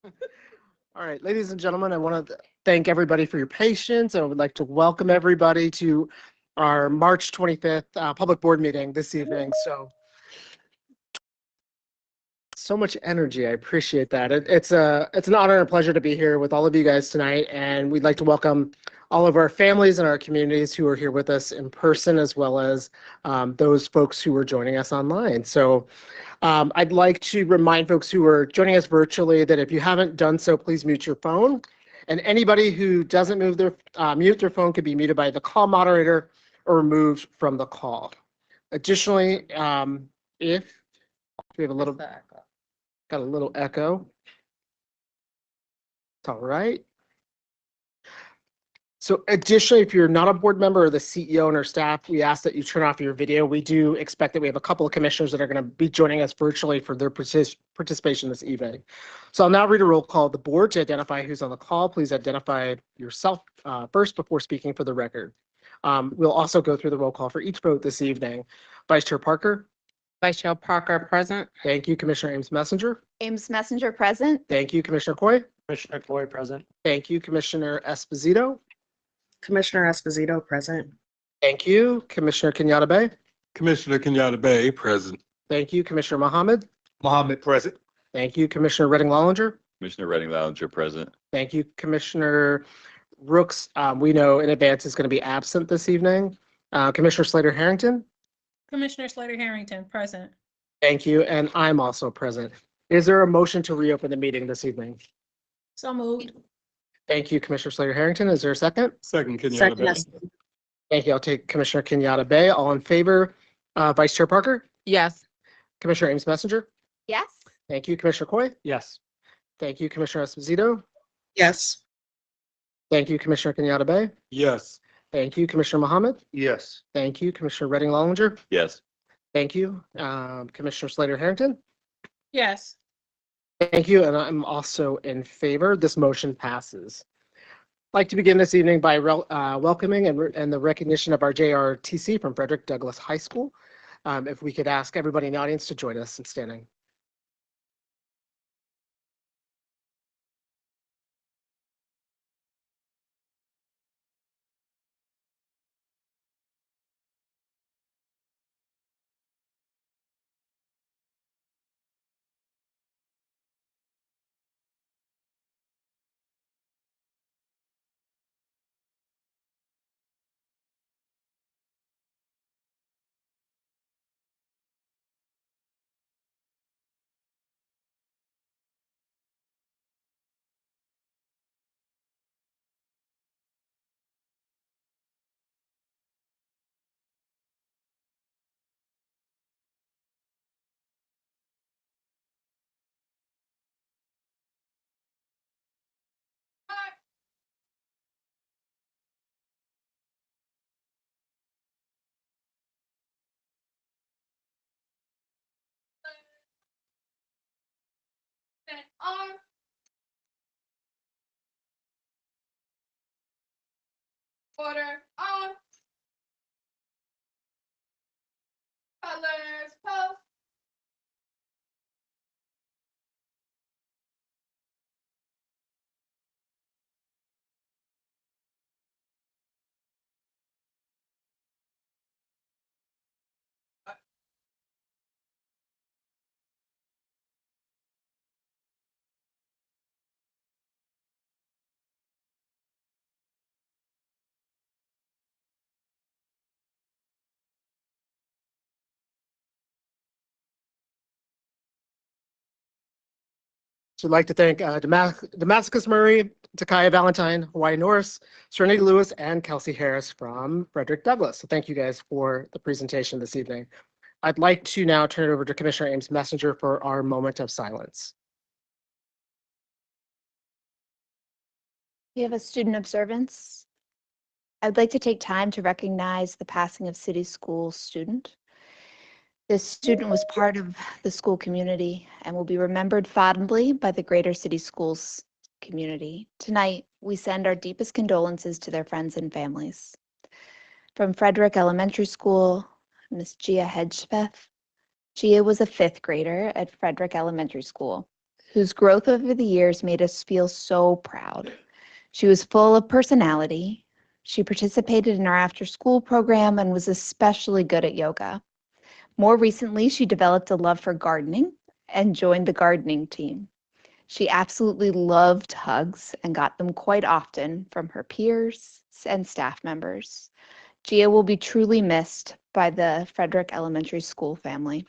All right, ladies and gentlemen, I want to thank everybody for your patience. I would like to welcome everybody to our March 25th public board meeting this evening. So much energy. I appreciate that. It's an honor and a pleasure to be here with all of you guys tonight, and we'd like to welcome all of our families and our communities who are here with us in person, as well as those folks who are joining us online. I'd like to remind folks who are joining us virtually that if you haven't done so, please mute your phone. And anybody who doesn't mute their phone could be muted by the call moderator or removed from the call. Additionally, if we have got a little echo. It's all right. So additionally, if you're not a board member or the CEO and our staff, we ask that you turn off your video. We do expect that we have a couple of commissioners that are going to be joining us virtually for their participation this evening. So I'll now read a roll call of the board to identify who's on the call. Please identify yourself first before speaking for the record. We'll also go through the roll call for each vote this evening. Vice Chair Parker. Vice Chair Parker, present. Thank you, Commissioner Ames Messenger. Ames Messenger, present. Thank you, Commissioner Coy. Commissioner Coy, present. Thank you, Commissioner Esposito. Commissioner Esposito, present. Thank you, Commissioner Kenyatta Bay. Commissioner Kenyatta Bay, present. Thank you, Commissioner Mohammed. Mohammed, present. Thank you, Commissioner Redding Lollinger. Commissioner Redding Lollinger, present. Thank you, Commissioner Rooks. We know in advance is going to be absent this evening. Commissioner Slater Harrington. Commissioner Slater Harrington, present. Thank you, and I'm also present. Is there a motion to reopen the meeting this evening? So moved. Thank you, Commissioner Slater Harrington. Is there a second? Second, Kenyatta Bay. Second. Thank you. I'll take Commissioner Kenyatta Bay. All in favor? Vice Chair Parker. Yes. Commissioner Ames Messenger. Yes. Thank you, Commissioner Coy. Yes. Thank you, Commissioner Esposito. Yes. Thank you, Commissioner Kenyatta Bay. Yes. Thank you, Commissioner Mohammed. Yes. Thank you, Commissioner Redding Lollinger. Yes. Thank you, Commissioner Slater Harrington. Yes. Thank you, and I'm also in favor. This motion passes. I'd like to begin this evening by welcoming and the recognition of our JRTC from Frederick Douglass High School. If we could ask everybody in the audience to join us in standing. Order on. Colors post. So I'd like to thank Damascus Murray, Takaya Valentine, Hawaii Norris, Serenity Lewis, and Kelsey Harris from Frederick Douglass. So thank you guys for the presentation this evening. I'd like to now turn it over to Commissioner Ames Messenger for our moment of silence. We have a student observance. I'd like to take time to recognize the passing of City School student. This student was part of the school community and will be remembered fondly by the Greater City Schools community. Tonight, we send our deepest condolences to their friends and families. From Frederick Elementary School, Miss Gia Hedgepeth. Gia was a 5th grader at Frederick Elementary School. whose growth over the years made us feel so proud. She was full of personality. She participated in our after-school program and was especially good at yoga. More recently, she developed a love for gardening and joined the gardening team. She absolutely loved hugs and got them quite often from her peers and staff members. Gia will be truly missed by the Frederick Elementary School family.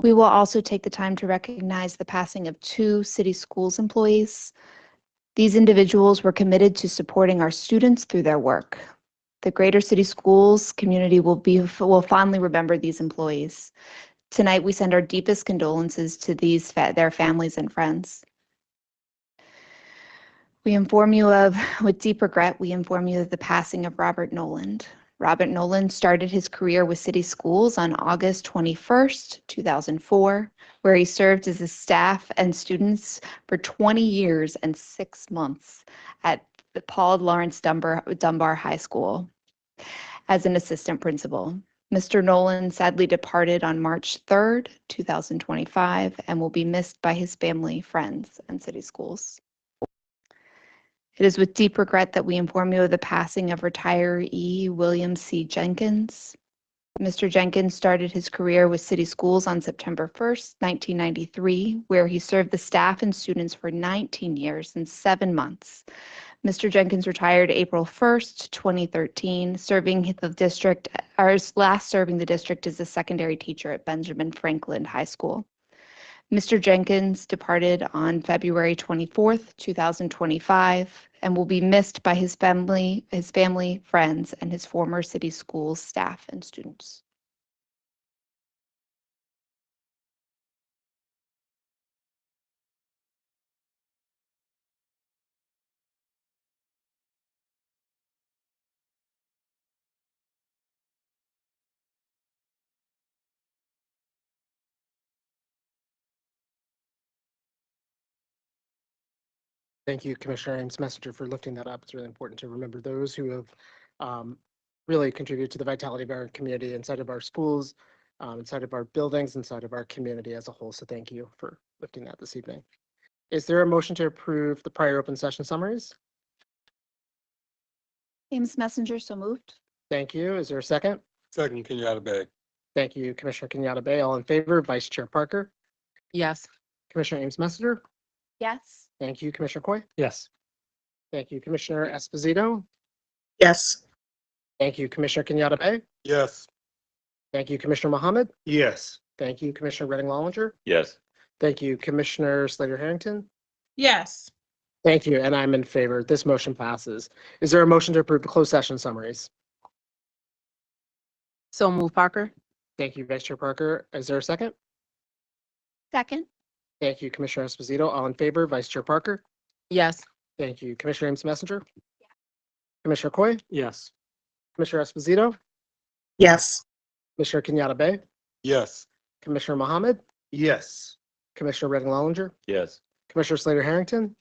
We will also take the time to recognize the passing of 2 city schools employees. These individuals were committed to supporting our students through their work. The Greater City Schools community will fondly remember these employees. Tonight, we send our deepest condolences to their families and friends. With deep regret, we inform you of the passing of Robert Noland. Robert Noland started his career with City Schools on August 21st, 2004, where he served as a staff and students for 20 years and 6 months at the Paul Lawrence Dunbar High School as an assistant principal. Mr. Noland sadly departed on March 3rd, 2025, and will be missed by his family, friends, and City Schools. It is with deep regret that we inform you of the passing of retiree William C. Jenkins. Mr. Jenkins started his career with City Schools on September 1st, 1993, where he served the staff and students for 19 years and 7 months. Mr. Jenkins retired April 1st, 2013, last serving the district as a secondary teacher at Benjamin Franklin High School. Mr. Jenkins departed on February 24th, 2025, and will be missed by his family, friends, and his former City Schools staff and students. Thank you, Commissioner Ames Messenger, for lifting that up. It's really important to remember those who have really contributed to the vitality of our community inside of our schools, inside of our buildings, inside of our community as a whole. So thank you for lifting that this evening. Is there a motion to approve the prior open session summaries? Ames Messenger, so moved. Thank you. Is there a second? Second, Kenyatta Bay. Thank you, Commissioner Kenyatta Bay. All in favor, Vice Chair Parker, Yes. Commissioner Ames Messenger. Yes. Thank you, Commissioner Coy. Yes. Thank you, Commissioner Esposito. Yes. Thank you, Commissioner Kenyatta Bay. Yes. Thank you, Commissioner Mohammed. Yes. Thank you, Commissioner Redding Lollinger. Yes. Thank you, Commissioner Slater Harrington. Yes. Thank you, and I'm in favor. This motion passes. Is there a motion to approve the closed session summaries? So move, Parker. Thank you, Vice Chair Parker. Is there a second? Second. Thank you, Commissioner Esposito. All in favor, Vice Chair Parker. Yes. Thank you, Commissioner Ames Messenger. Commissioner Coy, Yes. Commissioner Esposito, Yes. Commissioner Kenyatta Bay, Yes. Commissioner Mohammed, Yes. Commissioner Redding Lollinger, Yes. Commissioner Slater Harrington,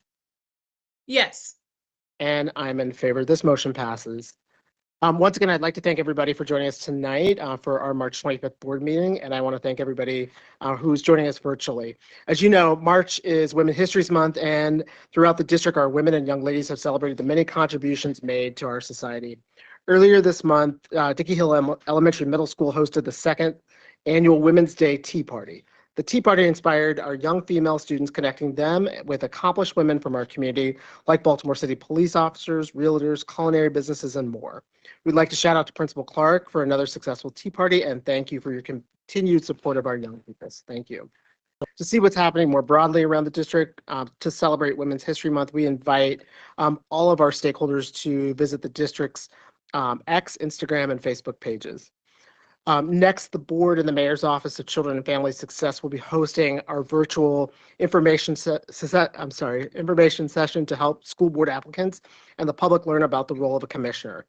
Yes. and I'm in favor. This motion passes. Once again, I'd like to thank everybody for joining us tonight for our March 25th board meeting, and I want to thank everybody who's joining us virtually. As you know, March is Women's History Month, and throughout the district, our women and young ladies have celebrated the many contributions made to our society. Earlier this month, Dickey Hill Elementary Middle School hosted the second annual Women's Day Tea Party. The Tea Party inspired our young female students, connecting them with accomplished women from our community, like Baltimore City police officers, realtors, culinary businesses, and more. We'd like to shout out to Principal Clark for another successful Tea Party, and thank you for your continued support of our young people. Thank you. To see what's happening more broadly around the district, to celebrate Women's History Month, we invite all of our stakeholders to visit the district's X, Instagram, and Facebook pages. Next, the board and the Mayor's Office of Children and Family Success will be hosting our virtual information session to help school board applicants and the public learn about the role of a commissioner.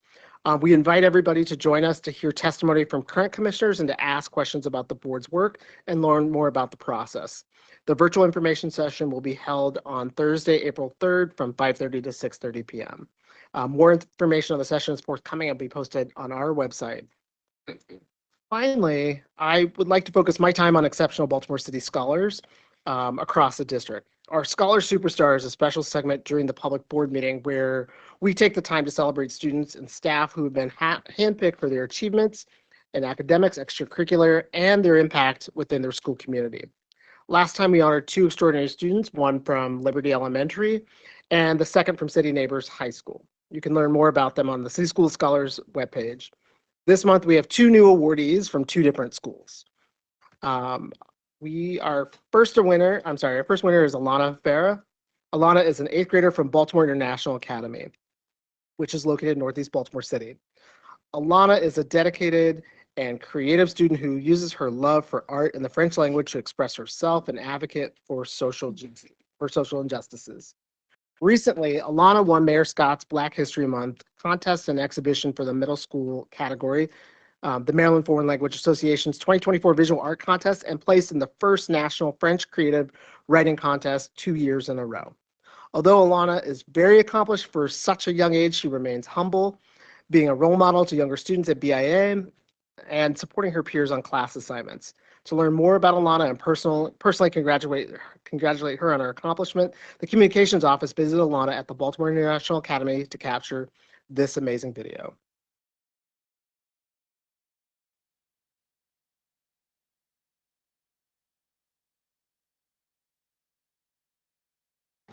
We invite everybody to join us to hear testimony from current commissioners and to ask questions about the board's work and learn more about the process. The virtual information session will be held on Thursday, April 3rd from 5:30 to 6:30 p.m. More information on the session is forthcoming and will be posted on our website. Finally, I would like to focus my time on exceptional Baltimore City scholars across the district. Our Scholar Superstar is a special segment during the public board meeting where we take the time to celebrate students and staff who have been handpicked for their achievements in academics, extracurricular, and their impact within their school community. Last time we honored 2 extraordinary students, one from Liberty Elementary and the second from City Neighbors High School. You can learn more about them on the City School Scholars webpage. This month, we have 2 new awardees from 2 different schools. Our first winner is Alana Farah. Alana is an 8th grader from Baltimore International Academy, which is located in Northeast Baltimore City. Alana is a dedicated and creative student who uses her love for art and the French language to express herself and advocate for social injustices. Recently, Alana won Mayor Scott's Black History Month contest and exhibition for the middle school category, the Maryland Foreign Language Association's 2024 Visual Art Contest, and placed in the first National French Creative Writing Contest 2 years in a row. Although Alana is very accomplished for such a young age, she remains humble, being a role model to younger students at BIA and supporting her peers on class assignments. To learn more about Alana and personally congratulate her on her accomplishment, the communications office visited Alana at the Baltimore International Academy to capture this amazing video.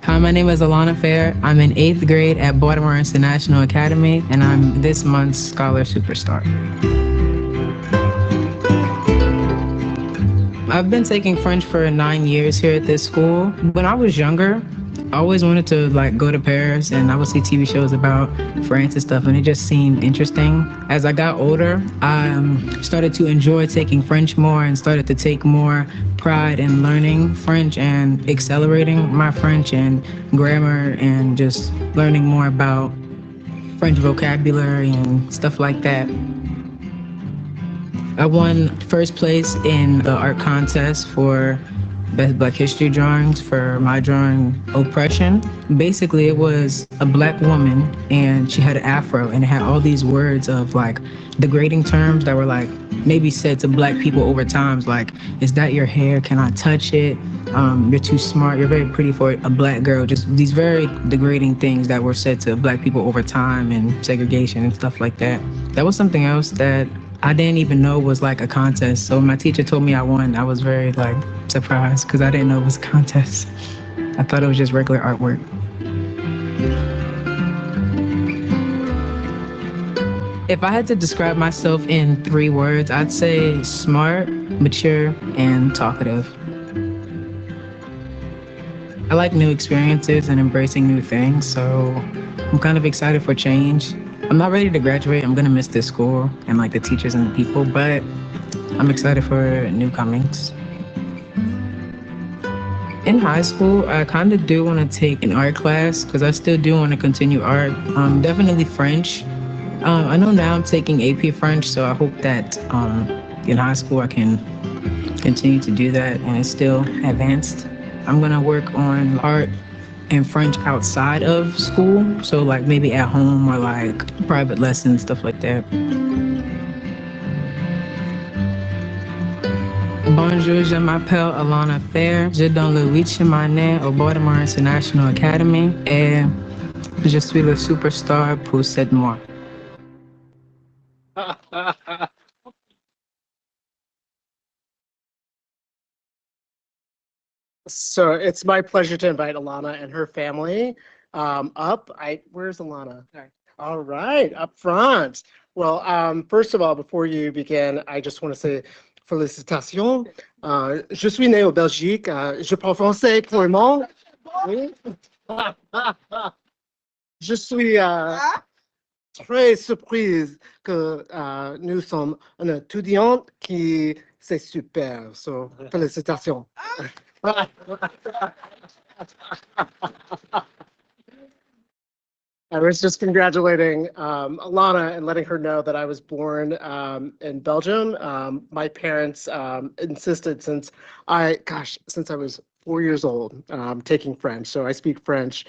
Hi, my name is Alana Fair. I'm in 8th grade at Baltimore International Academy, and I'm this month's Scholar Superstar. I've been taking French for 9 years here at this school. When I was younger, I always wanted to go to Paris, and I would see TV shows about France and stuff, and it just seemed interesting. As I got older, I started to enjoy taking French more and started to take more pride in learning French and accelerating my French and grammar and just learning more about French vocabulary and stuff like that. I won first place in the art contest for Best Black History drawings for my drawing Oppression. Basically, it was a Black woman and she had an afro and it had all these words of degrading terms that were maybe said to Black people over times, is that your hair? Can I touch it? You're too smart. You're very pretty for a Black girl. Just these very degrading things that were said to Black people over time and segregation and stuff like that. That was something else that I didn't even know was a contest. So when my teacher told me I won, I was very surprised because I didn't know it was a contest. I thought it was just regular artwork. If I had to describe myself in 3 words, I'd say smart, mature, and talkative. I like new experiences and embracing new things, so I'm kind of excited for change. I'm not ready to graduate. I'm gonna miss this school and the teachers and the people, but I'm excited for new comings. In high school, I kind of do want to take an art class because I still do want to continue art. Definitely French. I know now I'm taking AP French, so I hope that in high school I can continue to do that and it's still advanced. I'm gonna work on art and French outside of school, so maybe at home or private lessons, stuff like that. Bonjour, je m'appelle Alana Fair. Je donne le 8e année au Baltimore International Academy et je suis le superstar pour 7 mois. So it's my pleasure to invite Alana and her family up. Where's Alana? All right, up front. Well, first of all, before you begin, I just want to say félicitations. Je suis né au Belgique. Je parle français couramment. Oui. Je suis très surprise que nous sommes un étudiant qui c'est super. So, félicitations. I was just congratulating Alana and letting her know that I was born in Belgium. My parents insisted since I was 4 years old taking French. So I speak French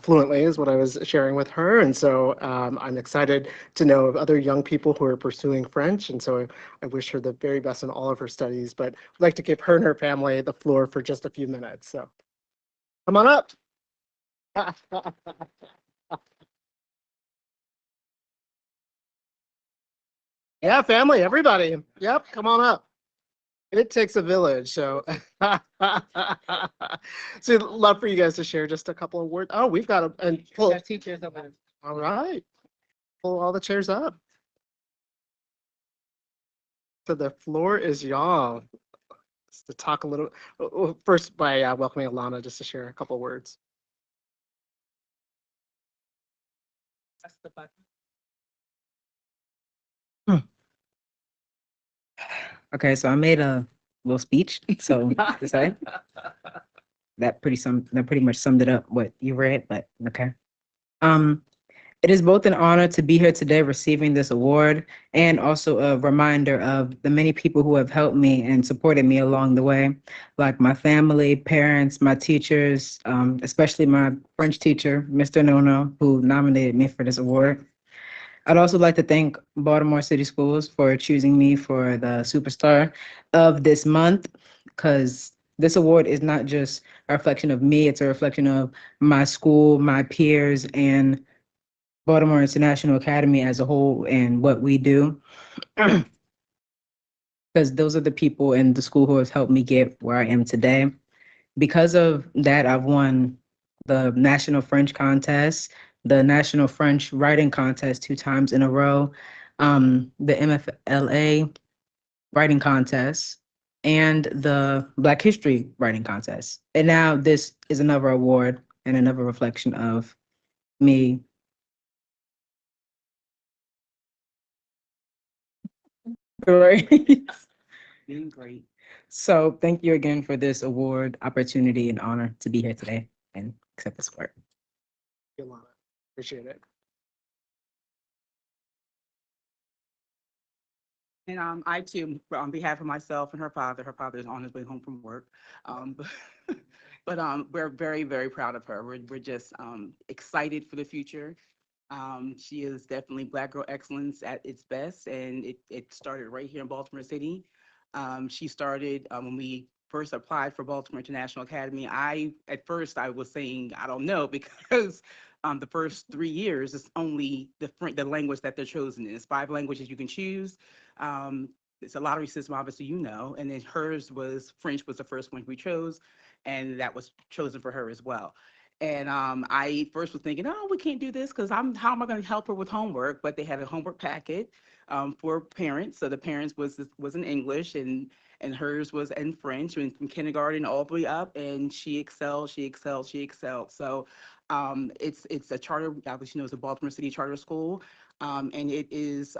fluently, is what I was sharing with her. And so I'm excited to know of other young people who are pursuing French. And so I wish her the very best in all of her studies, but I'd like to give her and her family the floor for just a few minutes. So come on up. Yeah, family, everybody. Yep, come on up. It takes a village, so so I'd love for you guys to share just a couple of words. Oh, we've got and pull. Teachers over. All right, pull all the chairs up. So the floor is y'all. Just to talk a little first by welcoming Alana, just to share a couple of words. Press the button. Okay, so I made a little speech. So to say that pretty much summed it up what you read, but okay. It is both an honor to be here today receiving this award and also a reminder of the many people who have helped me and supported me along the way, like my family, parents, my teachers, especially my French teacher, Mr. Nono, who nominated me for this award. I'd also like to thank Baltimore City Schools for choosing me for the Superstar of this month, because this award is not just a reflection of me, it's a reflection of my school, my peers, and Baltimore International Academy as a whole and what we do. Because those are the people in the school who have helped me get where I am today. Because of that, I've won the National French Contest, the National French Writing Contest 2 times in a row, the MFLA Writing Contest, and the Black History Writing Contest. And now this is another award and another reflection of me. Right. Doing great. So thank you again for this award, opportunity, and honor to be here today and accept this award. Alana, appreciate it. And I too, on behalf of myself and her father is on his way home from work. But we're very, very proud of her. We're just excited for the future. She is definitely Black girl excellence at its best, and it started right here in Baltimore City. She started when we first applied for Baltimore International Academy. At first I was saying, I don't know, because the first 3 years is only the language that they're chosen in. It's 5 languages you can choose. It's a lottery system, obviously, you know, and then hers was French was the first one we chose, and that was chosen for her as well. And I first was thinking, oh, we can't do this because how am I going to help her with homework? But they had a homework packet for parents. So the parents was in English and hers was in French, and from kindergarten all the way up. And she excelled. So it's a charter, obviously, it's a Baltimore City charter school. And it is,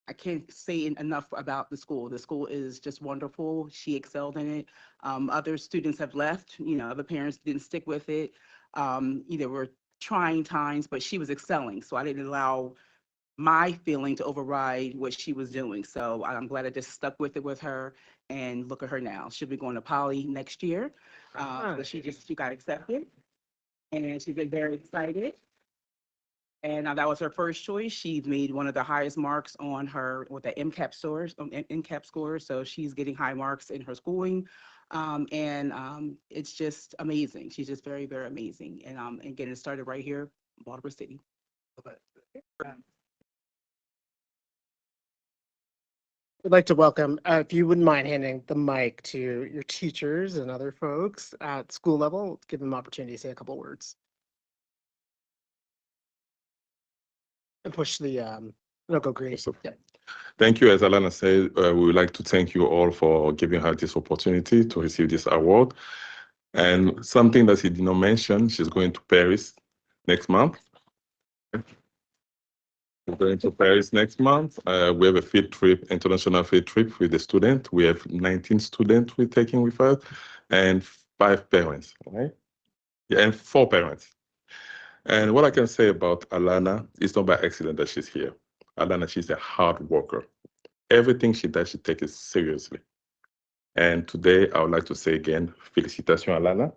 I can't say enough about the school. The school is just wonderful. She excelled in it. Other students have left, other parents didn't stick with it. There were trying times, but she was excelling. So I didn't allow my feeling to override what she was doing. So I'm glad I just stuck with it with her, and look at her now. She'll be going to Poly next year. So she got accepted, and she's been very excited. And that was her first choice. She made one of the highest marks on her with the MCAP score. So she's getting high marks in her schooling. It's just amazing. She's just very, very amazing. And getting started right here, Baltimore City. I'd like to welcome, if you wouldn't mind handing the mic to your teachers and other folks at school level, give them opportunity to say a couple words. And push the, no, go green. Yeah. Thank you. As Alana said, we would like to thank you all for giving her this opportunity to receive this award. And something that she did not mention, she's going to Paris next month. We're going to Paris next month. We have a field trip, international field trip with the student. We have 19 students we're taking with us and 5 parents, right? Yeah, and 4 parents. And what I can say about Alana, it's not by accident that she's here. Alana, she's a hard worker. Everything she does, she takes it seriously. And today, I would like to say again, félicitations, Alana.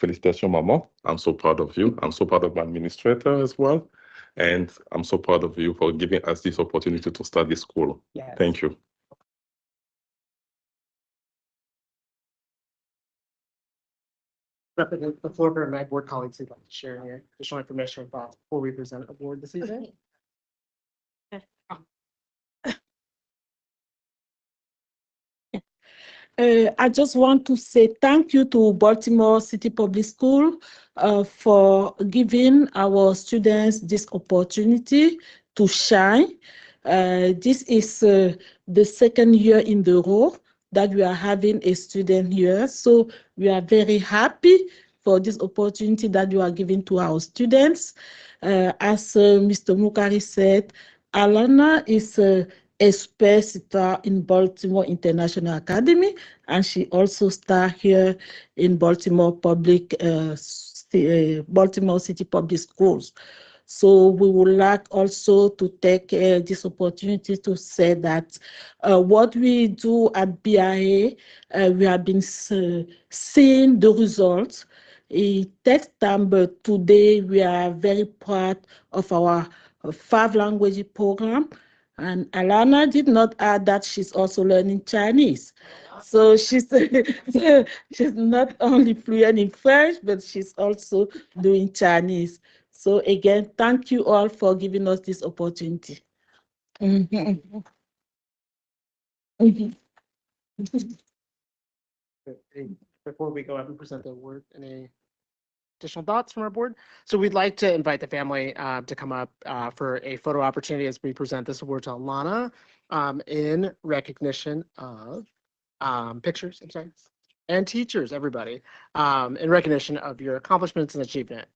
Félicitations, Maman. I'm so proud of you. I'm so proud of my administrator as well. And I'm so proud of you for giving us this opportunity to start this school. Yes. Thank you. Represent the floor for my board colleagues who'd like to share any additional information or thoughts before we present the board this evening. I just want to say thank you to Baltimore City Public School for giving our students this opportunity to shine. This is the second year in the row that we are having a student here. So we are very happy for this opportunity that you are giving to our students. As Mr. Mukari said, Alana is a space star in Baltimore International Academy, and she also starred here in Baltimore Baltimore City Public Schools. So we would like also to take this opportunity to say that what we do at BIA, we have been seeing the results. It takes time, but today we are very proud of our 5-language program. And Alana did not add that she's also learning Chinese. So she's not only fluent in French, but she's also doing Chinese. So again, thank you all for giving us this opportunity. Before we go ahead and present the award, any additional thoughts from our board? So we'd like to invite the family to come up for a photo opportunity as we present this award to Alana in recognition of pictures, I'm sorry, and teachers, everybody, in recognition of your accomplishments and achievement.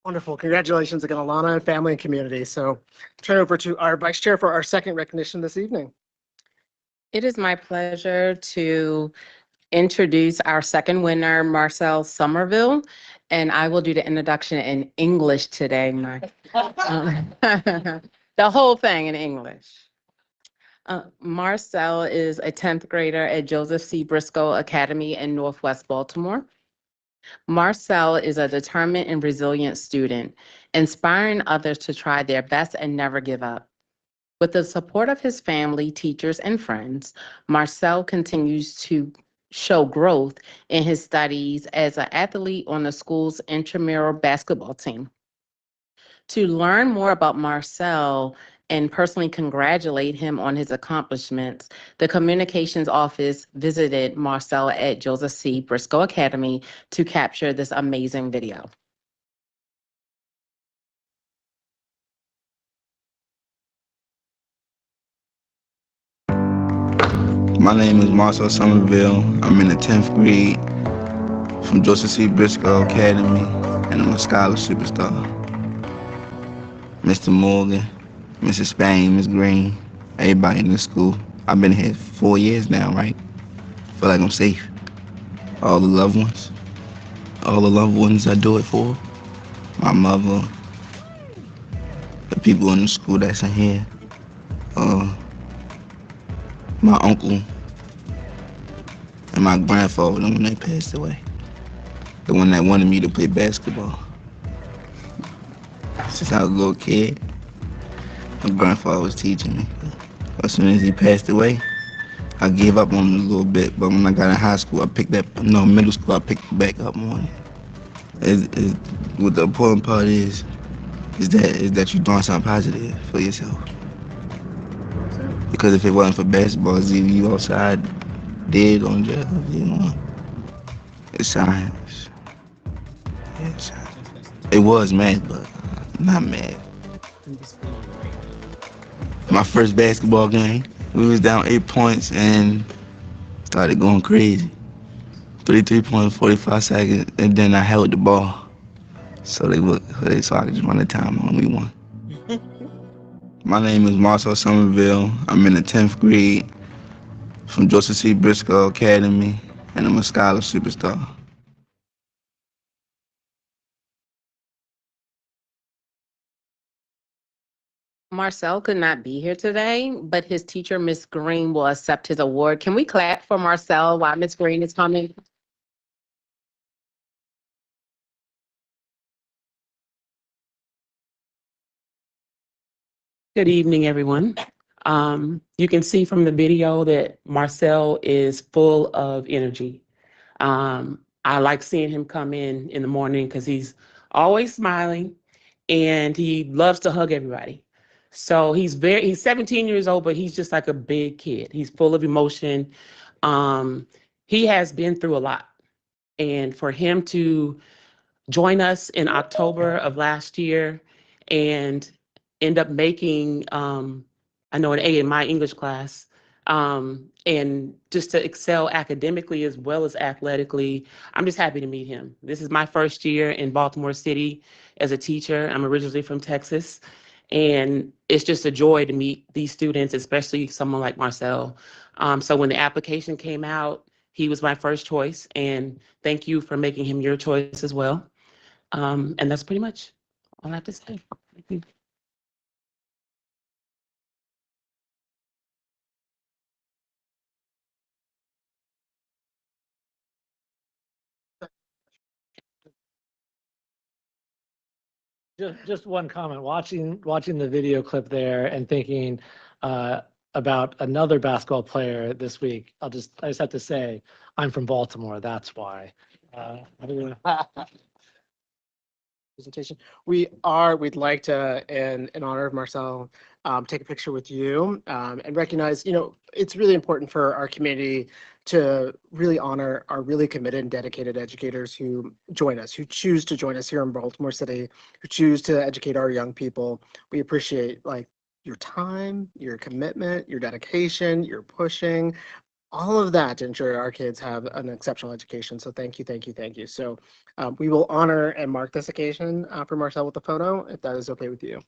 Wonderful. Congratulations again, Alana, and family and community. So turn over to our vice chair for our second recognition this evening. It is my pleasure to introduce our second winner, Marcel Somerville, and I will do the introduction in English today. The whole thing in English. Marcel is a 10th grader at Joseph C. Briscoe Academy in Northwest Baltimore. Marcel is a determined and resilient student, inspiring others to try their best and never give up. With the support of his family, teachers, and friends, Marcel continues to show growth in his studies as an athlete on the school's intramural basketball team. To learn more about Marcel and personally congratulate him on his accomplishments, the communications office visited Marcel at Joseph C. Briscoe Academy to capture this amazing video. My name is Marcel Somerville. I'm in the 10th grade from Joseph C. Briscoe Academy, and I'm a scholar superstar. Mr. Morgan, Mrs. Spain, Ms. Green, everybody in the school. I've been here 4 years now, right? Feel like I'm safe. All the loved ones I do it for. My mother, the people in the school that's in here. My uncle and my grandfather, when they passed away. The one that wanted me to play basketball. Since I was a little kid, my grandfather was teaching me. As soon as he passed away, I gave up on him a little bit, but when I got in high school, middle school, I picked back up on it. What the important part is that you're doing something positive for yourself. Because if it wasn't for basketball, it's either you outside dead on jail, you know. It's science. Yeah, it's science. It was mad, but not mad. My first basketball game, we was down 8 points and started going crazy. 3 3 points, 45 seconds, and then I held the ball. So I could just run the time on. We won. My name is Marcel Somerville. I'm in the 10th grade from Joseph C. Briscoe Academy, and I'm a Scholar Superstar. Marcel could not be here today, but his teacher, Miss Green, will accept his award. Can we clap for Marcel while Miss Green is coming? Good evening, everyone. You can see from the video that Marcel is full of energy. I like seeing him come in the morning because he's always smiling and he loves to hug everybody. So he's 17 years old, but he's just like a big kid. He's full of emotion. He has been through a lot. And for him to join us in October of last year and end up making, I know, an A in my English class, and just to excel academically as well as athletically, I'm just happy to meet him. This is my first year in Baltimore City as a teacher. I'm originally from Texas, and it's just a joy to meet these students, especially someone like Marcel. So when the application came out, he was my first choice, and thank you for making him your choice as well. And that's pretty much all I have to say. Thank you. Just one comment. Watching the video clip there and thinking about another basketball player this week. I just have to say, I'm from Baltimore. That's why. Presentation. We'd like to, in honor of Marcel, take a picture with you and recognize, it's really important for our community to really honor our really committed and dedicated educators who join us, who choose to join us here in Baltimore City, who choose to educate our young people. We appreciate your time, your commitment, your dedication, your pushing, all of that to ensure our kids have an exceptional education. So thank you, thank you, thank you. So we will honor and mark this occasion for Marcel with a photo, if that is okay with you.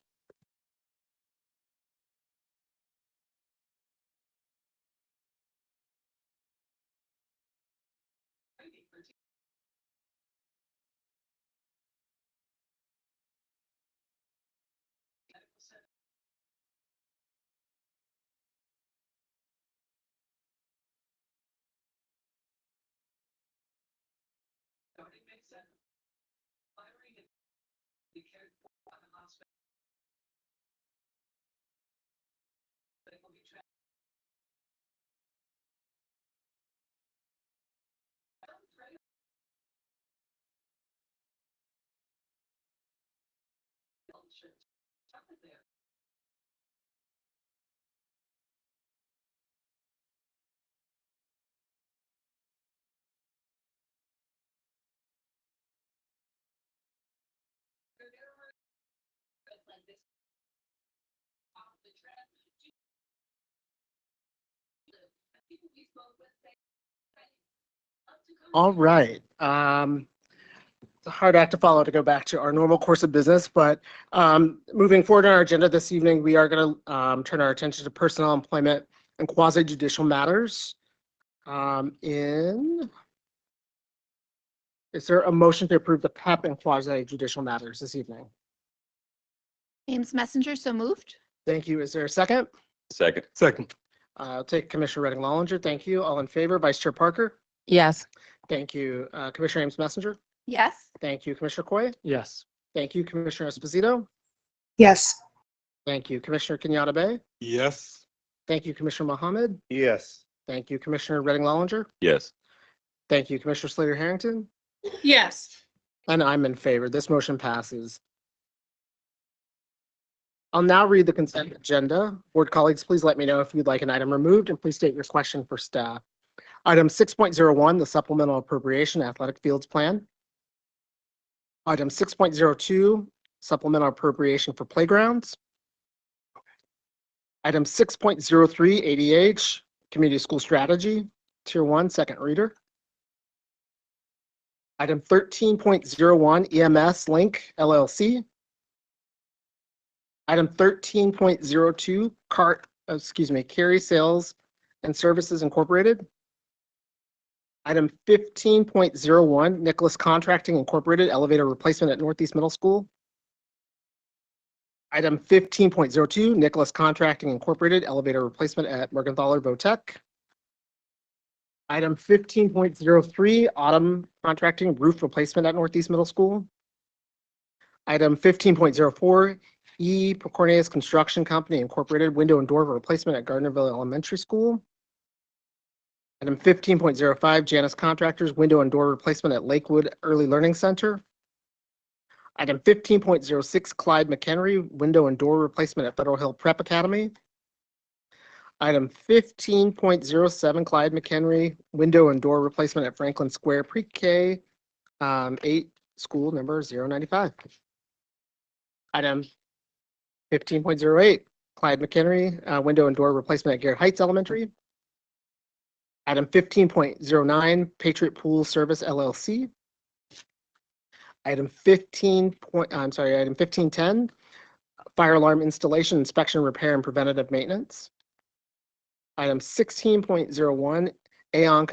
All right. It's a hard act to follow to go back to our normal course of business, but moving forward on our agenda this evening, we are going to turn our attention to personnel, employment, and quasi-judicial matters. Is there a motion to approve the PEP and quasi-judicial matters this evening? Ames Messenger, so moved. Thank you. Is there a second? Second. Second. I'll take Commissioner Redding Lollinger. Thank you. All in favor, Vice Chair Parker? Yes. Thank you. Commissioner Ames Messenger? Yes. Thank you. Commissioner Coy? Yes. Thank you. Commissioner Esposito? Yes. Thank you. Commissioner Kenyatta Bay? Yes. Thank you. Commissioner Mohammed? Yes. Thank you. Commissioner Redding Lollinger? Yes. Thank you. Commissioner Slater Harrington? Yes. And I'm in favor. This motion passes. I'll now read the consent agenda. Board colleagues, please let me know if you'd like an item removed, and please state your question for staff. Item 6.01, the supplemental appropriation athletic fields plan. Item 6.02, supplemental appropriation for playgrounds. Item 6.03, ADH, community school strategy, tier 1, second reader. Item 13.01, EMS Link LLC. Item 13.02, Carry Sales and Services Incorporated. Item 15.01, Nicholas Contracting Incorporated, elevator replacement at Northeast Middle School. Item 15.02, Nicholas Contracting Incorporated, elevator replacement at Mergenthaler Votech. Item 15.03, Autumn Contracting roof replacement at Northeast Middle School. Item 15.04, E. Procorneus Construction Company Incorporated, window and door replacement at Gardnerville Elementary School. Item 15.05, Janus Contractors, window and door replacement at Lakewood Early Learning Center. Item 15.06, Clyde McHenry, window and door replacement at Federal Hill Prep Academy. Item 15.07, Clyde McHenry, window and door replacement at Franklin Square Pre-K 8, school number 095. Item 15.08, Clyde McHenry, window and door replacement at Garrett Heights Elementary. Item 15.09, Patriot Pool Service LLC. Item 1510, fire alarm installation, inspection, repair, and preventative maintenance. Item 16.01, Aon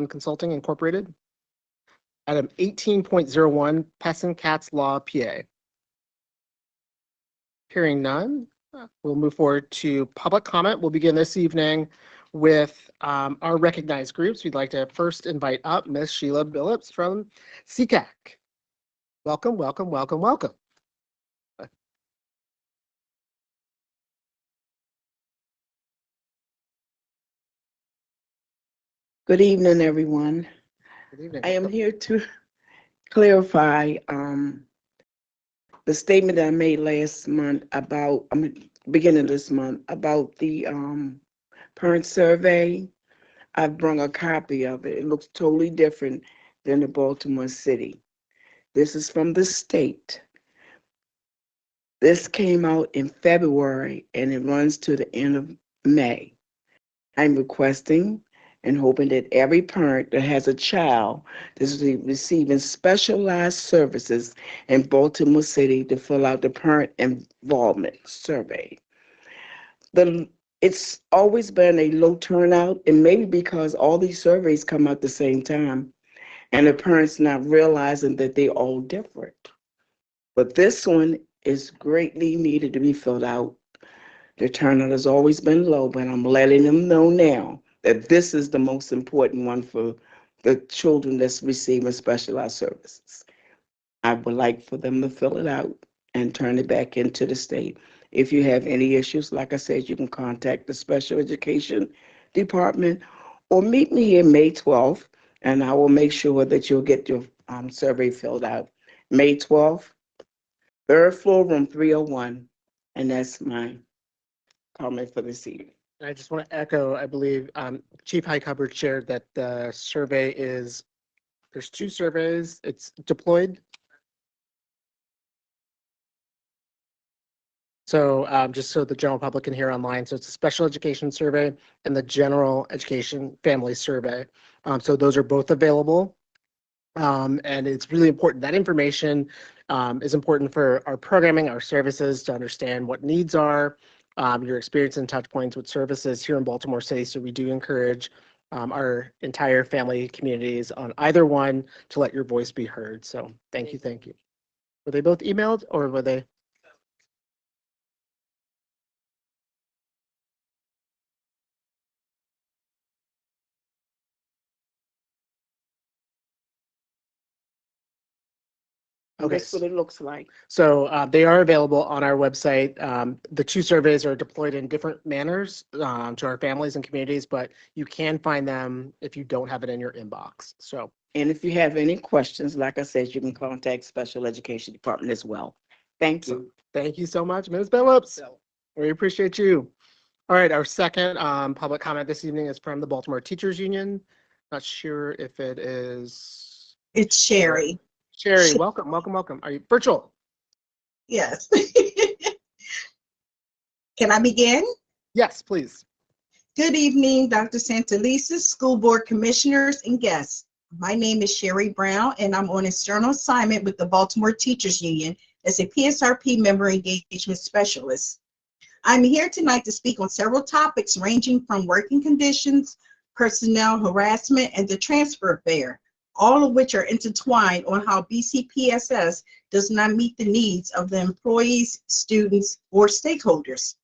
Consulting Incorporated. Item 18.01, Pessin Katz Law PA. Hearing none, we'll move forward to public comment. We'll begin this evening with our recognized groups. We'd like to first invite up Ms. Sheila Billups from CCAC. Welcome, welcome, welcome, welcome. Good evening, everyone. Good evening. I am here to clarify the statement that I made last month about, beginning of this month, about the parent survey. I've brought a copy of it. It looks totally different than the Baltimore City. This is from the state. This came out in February and it runs to the end of May. I'm requesting and hoping that every parent that has a child that's receiving specialized services in Baltimore City to fill out the parent involvement survey. It's always been a low turnout, and maybe because all these surveys come out at the same time and the parents not realizing that they're all different. But this one is greatly needed to be filled out. The turnout has always been low, but I'm letting them know now that this is the most important one for the children that's receiving specialized services. I would like for them to fill it out and turn it back into the state. If you have any issues, like I said, you can contact the special education department or meet me here May 12th, and I will make sure that you'll get your survey filled out. May 12th, 3rd floor, room 301, and that's my comment for this evening. I just want to echo, I believe Chief High Hubbard shared that the survey there's 2 surveys, it's deployed. So just so the general public can hear online, so it's a special education survey and the general education family survey. So those are both available. And it's really important. That information is important for our programming, our services, to understand what needs are, your experience and touch points with services here in Baltimore City. So we do encourage our entire family communities on either one to let your voice be heard. So thank you, thank you. Were they both emailed or were they? Okay. That's what it looks like. So they are available on our website. The two surveys are deployed in different manners to our families and communities, but you can find them if you don't have it in your inbox. So, And if you have any questions, like I said, you can contact Special Education Department as well. Thank you. thank you so much, Ms. Phillips. We appreciate you. All right, our second public comment this evening is from the Baltimore Teachers Union. Not sure if it is. It's Sherry. Sherry, welcome, welcome, welcome. Are you virtual? Yes. Can I begin? Yes, please. Good evening, Dr. Santelises, school board commissioners, and guests. My name is Sherry Brown, and I'm on external assignment with the Baltimore Teachers Union as a PSRP member engagement specialist. I'm here tonight to speak on several topics ranging from working conditions, personnel harassment, and the transfer fare, all of which are intertwined on how BCPSS does not meet the needs of the employees, students, or stakeholders.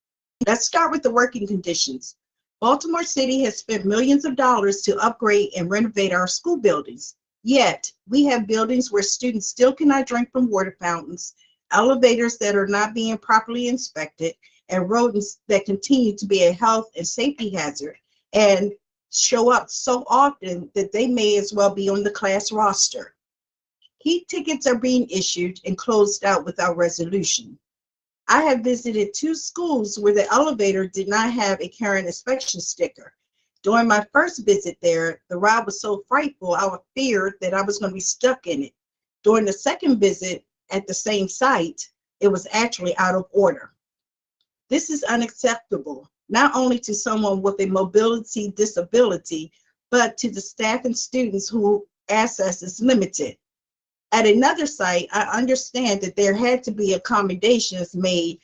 Let's start with the working conditions. Baltimore City has spent millions of dollars to upgrade and renovate our school buildings. Yet, we have buildings where students still cannot drink from water fountains, elevators that are not being properly inspected, and rodents that continue to be a health and safety hazard and show up so often that they may as well be on the class roster. Heat tickets are being issued and closed out without resolution. I have visited 2 schools where the elevator did not have a current inspection sticker. During my first visit there, the ride was so frightful, I feared that I was going to be stuck in it. During the second visit at the same site, it was actually out of order. This is unacceptable, not only to someone with a mobility disability, but to the staff and students who access is limited. At another site, I understand that there had to be accommodations made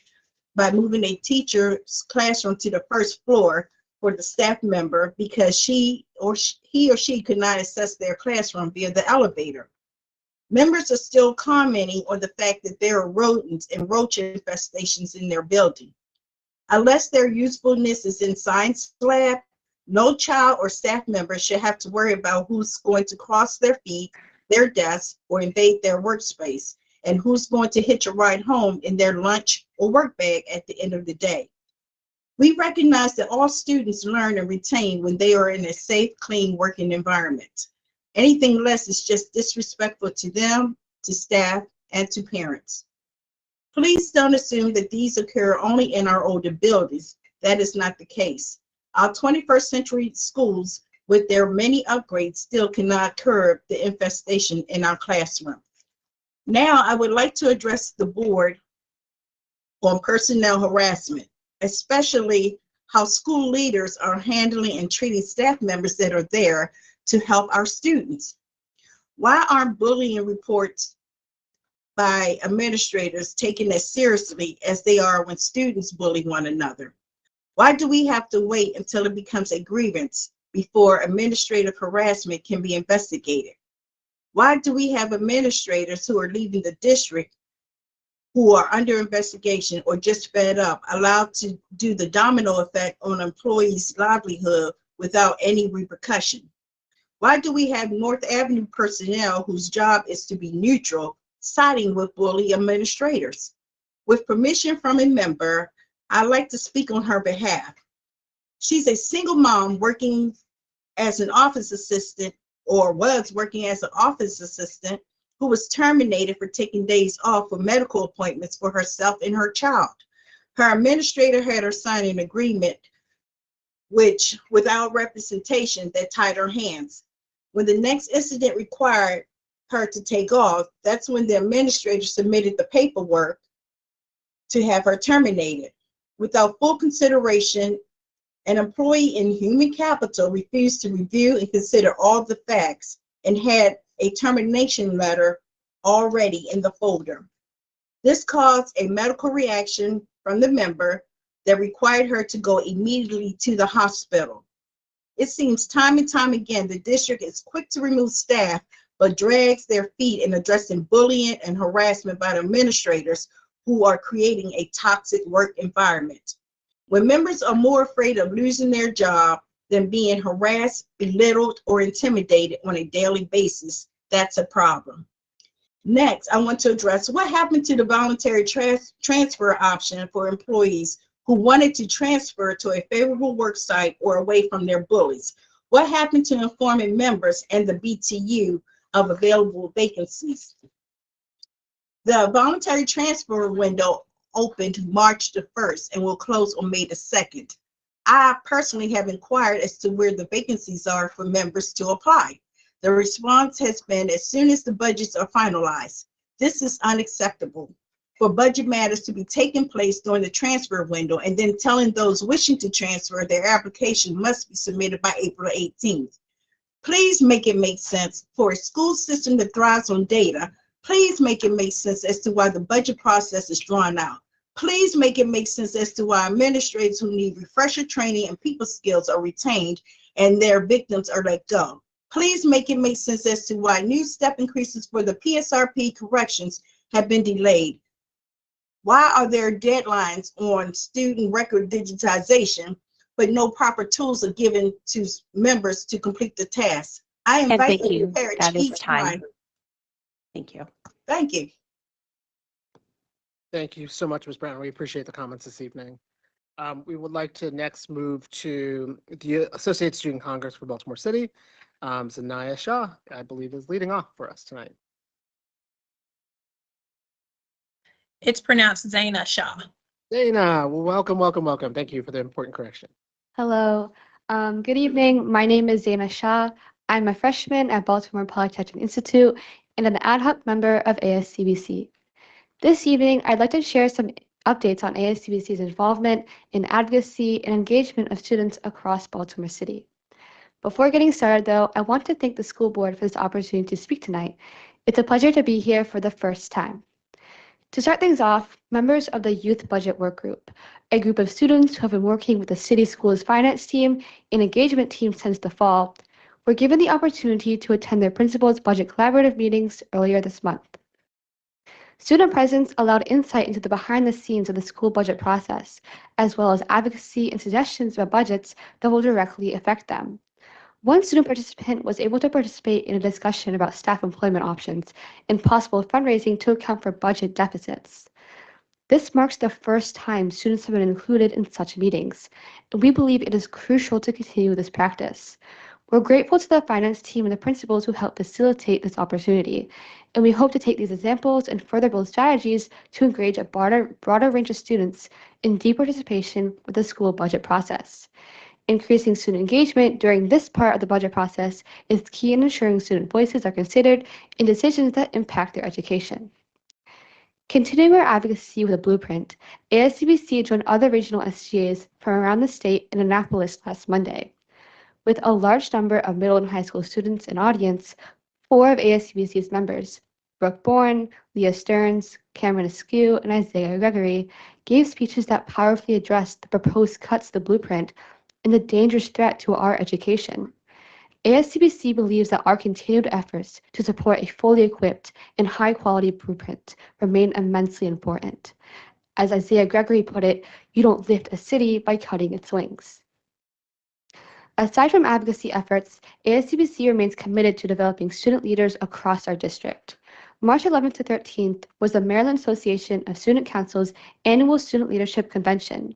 by moving a teacher's classroom to the first floor for the staff member because he or she could not access their classroom via the elevator. Members are still commenting on the fact that there are rodents and roach infestations in their building. Unless their usefulness is in science lab, no child or staff member should have to worry about who's going to cross their feet, their desk, or invade their workspace, and who's going to hitch a ride home in their lunch or work bag at the end of the day. We recognize that all students learn and retain when they are in a safe, clean working environment. Anything less is just disrespectful to them, to staff, and to parents. Please don't assume that these occur only in our older buildings. That is not the case. Our 21st century schools, with their many upgrades, still cannot curb the infestation in our classroom. Now, I would like to address the board on personnel harassment, especially how school leaders are handling and treating staff members that are there to help our students. Why aren't bullying reports by administrators taken as seriously as they are when students bully one another? Why do we have to wait until it becomes a grievance before administrative harassment can be investigated? Why do we have administrators who are leaving the district who are under investigation or just fed up, allowed to do the domino effect on employees' livelihood without any repercussion? Why do we have North Avenue personnel whose job is to be neutral, siding with bully administrators? With permission from a member, I'd like to speak on her behalf. She's a single mom working as an office assistant, or was working as an office assistant, who was terminated for taking days off for medical appointments for herself and her child. Her administrator had her sign an agreement which, without representation, that tied her hands. When the next incident required her to take off, that's when the administrator submitted the paperwork to have her terminated. Without full consideration, an employee in human capital refused to review and consider all the facts and had a termination letter already in the folder. This caused a medical reaction from the member that required her to go immediately to the hospital. It seems time and time again the district is quick to remove staff but drags their feet in addressing bullying and harassment by the administrators who are creating a toxic work environment. When members are more afraid of losing their job than being harassed, belittled, or intimidated on a daily basis, that's a problem. Next, I want to address what happened to the voluntary transfer option for employees who wanted to transfer to a favorable work site or away from their bullies. What happened to informing members and the BTU of available vacancies? The voluntary transfer window opened March the 1st and will close on May the 2nd. I personally have inquired as to where the vacancies are for members to apply. The response has been as soon as the budgets are finalized. This is unacceptable for budget matters to be taking place during the transfer window and then telling those wishing to transfer their application must be submitted by April 18th. Please make it make sense. For a school system that thrives on data, please make it make sense as to why the budget process is drawn out. Please make it make sense as to why administrators who need refresher training and people skills are retained and their victims are let go. Please make it make sense as to why new step increases for the PSRP corrections have been delayed. Why are there deadlines on student record digitization, but no proper tools are given to members to complete the task? I invite you to parent each one. Thank you. Thank you. Thank you so much, Ms. Brown. We appreciate the comments this evening. We would like to next move to the Associate Student Congress for Baltimore City. Zanaya Shah, I believe, is leading off for us tonight. It's pronounced Zaina Shah. Zaina, well, welcome, welcome, welcome. Thank you for the important correction. Hello. Good evening. My name is Zaina Shah. I'm a freshman at Baltimore Polytechnic Institute and an ad hoc member of ASCBC. This evening, I'd like to share some updates on ASCBC's involvement in advocacy and engagement of students across Baltimore City. Before getting started, though, I want to thank the school board for this opportunity to speak tonight. It's a pleasure to be here for the first time. To start things off, members of the Youth Budget Work Group, a group of students who have been working with the City Schools Finance team and engagement team since the fall, were given the opportunity to attend their principal's budget collaborative meetings earlier this month. Student presence allowed insight into the behind the scenes of the school budget process, as well as advocacy and suggestions about budgets that will directly affect them. One student participant was able to participate in a discussion about staff employment options and possible fundraising to account for budget deficits. This marks the first time students have been included in such meetings, and we believe it is crucial to continue this practice. We're grateful to the finance team and the principals who helped facilitate this opportunity, and we hope to take these examples and further build strategies to engage a broader range of students in deep participation with the school budget process. Increasing student engagement during this part of the budget process is key in ensuring student voices are considered in decisions that impact their education. Continuing our advocacy with a blueprint, ASCBC joined other regional SGAs from around the state in Annapolis last Monday. With a large number of middle and high school students in audience, 4 of ASCBC's members, Brooke Bourne, Leah Stearns, Cameron Askew, and Isaiah Gregory, gave speeches that powerfully addressed the proposed cuts to the blueprint and the dangerous threat to our education. ASCBC believes that our continued efforts to support a fully equipped and high-quality blueprint remain immensely important. As Isaiah Gregory put it, you don't lift a city by cutting its wings. Aside from advocacy efforts, ASCBC remains committed to developing student leaders across our district. March 11th to 13th was the Maryland Association of Student Council's annual Student Leadership Convention,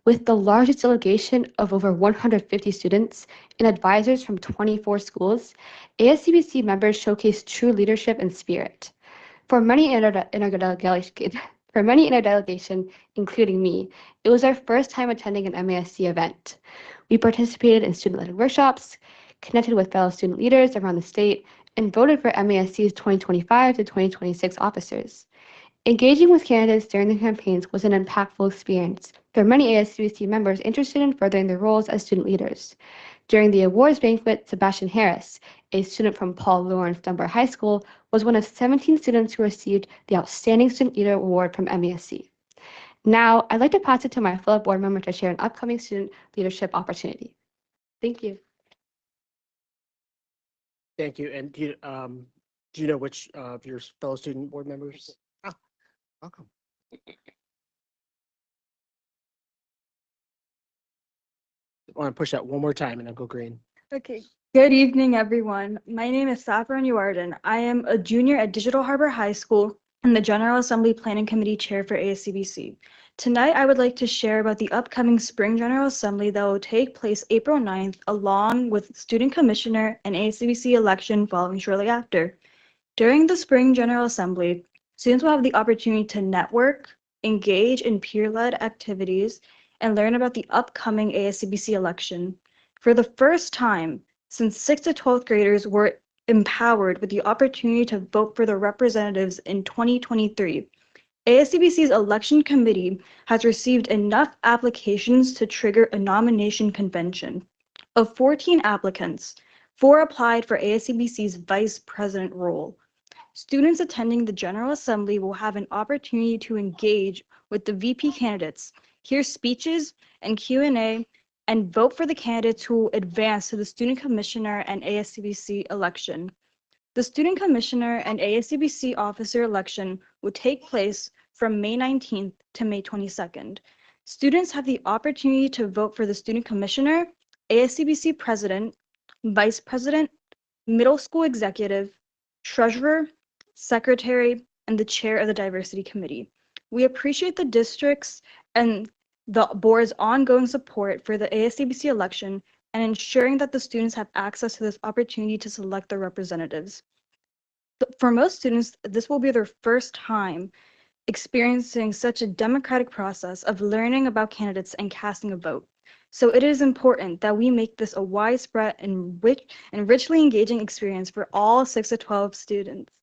with the largest delegation of over 150 students and advisors from 24 schools. ASCBC members showcased true leadership and spirit. For many in our delegation, including me, it was our first time attending an MASC event. We participated in student-led workshops, connected with fellow student leaders around the state, and voted for MASC's 2025 to 2026 officers. Engaging with candidates during the campaigns was an impactful experience for many ASCBC members interested in furthering their roles as student leaders. During the awards banquet, Sebastian Harris, a student from Paul Laurence Dunbar High School, was one of 17 students who received the Outstanding Student Leader Award from MASC. Now, I'd like to pass it to my fellow board member to share an upcoming student leadership opportunity. Thank you. Thank you. And Do you know which of your fellow student board members? Ah, welcome. I want to push that one more time and I'll go green. Okay. Good evening, everyone. My name is Saffron Uarden. I am a junior at Digital Harbor High School and the General Assembly Planning Committee Chair for ASCBC. Tonight, I would like to share about the upcoming Spring General Assembly that will take place April 9th, along with Student Commissioner and ASCBC election following shortly after. During the Spring General Assembly, students will have the opportunity to network, engage in peer-led activities, and learn about the upcoming ASCBC election. For the first time since 6th to 12th graders were empowered with the opportunity to vote for their representatives in 2023, ASCBC's election committee has received enough applications to trigger a nomination convention. Of 14 applicants, 4 applied for ASCBC's vice president role. Students attending the General Assembly will have an opportunity to engage with the VP candidates, hear speeches and Q&A, and vote for the candidates who advance to the Student Commissioner and ASCBC election. The Student Commissioner and ASCBC officer election will take place from May 19th to May 22nd. Students have the opportunity to vote for the Student Commissioner, ASCBC President, Vice President, Middle School Executive, Treasurer, Secretary, and the Chair of the Diversity Committee. We appreciate the district's and the board's ongoing support for the ASCBC election and ensuring that the students have access to this opportunity to select their representatives. For most students, this will be their first time experiencing such a democratic process of learning about candidates and casting a vote. So it is important that we make this a widespread and richly engaging experience for all 6 to 12 students,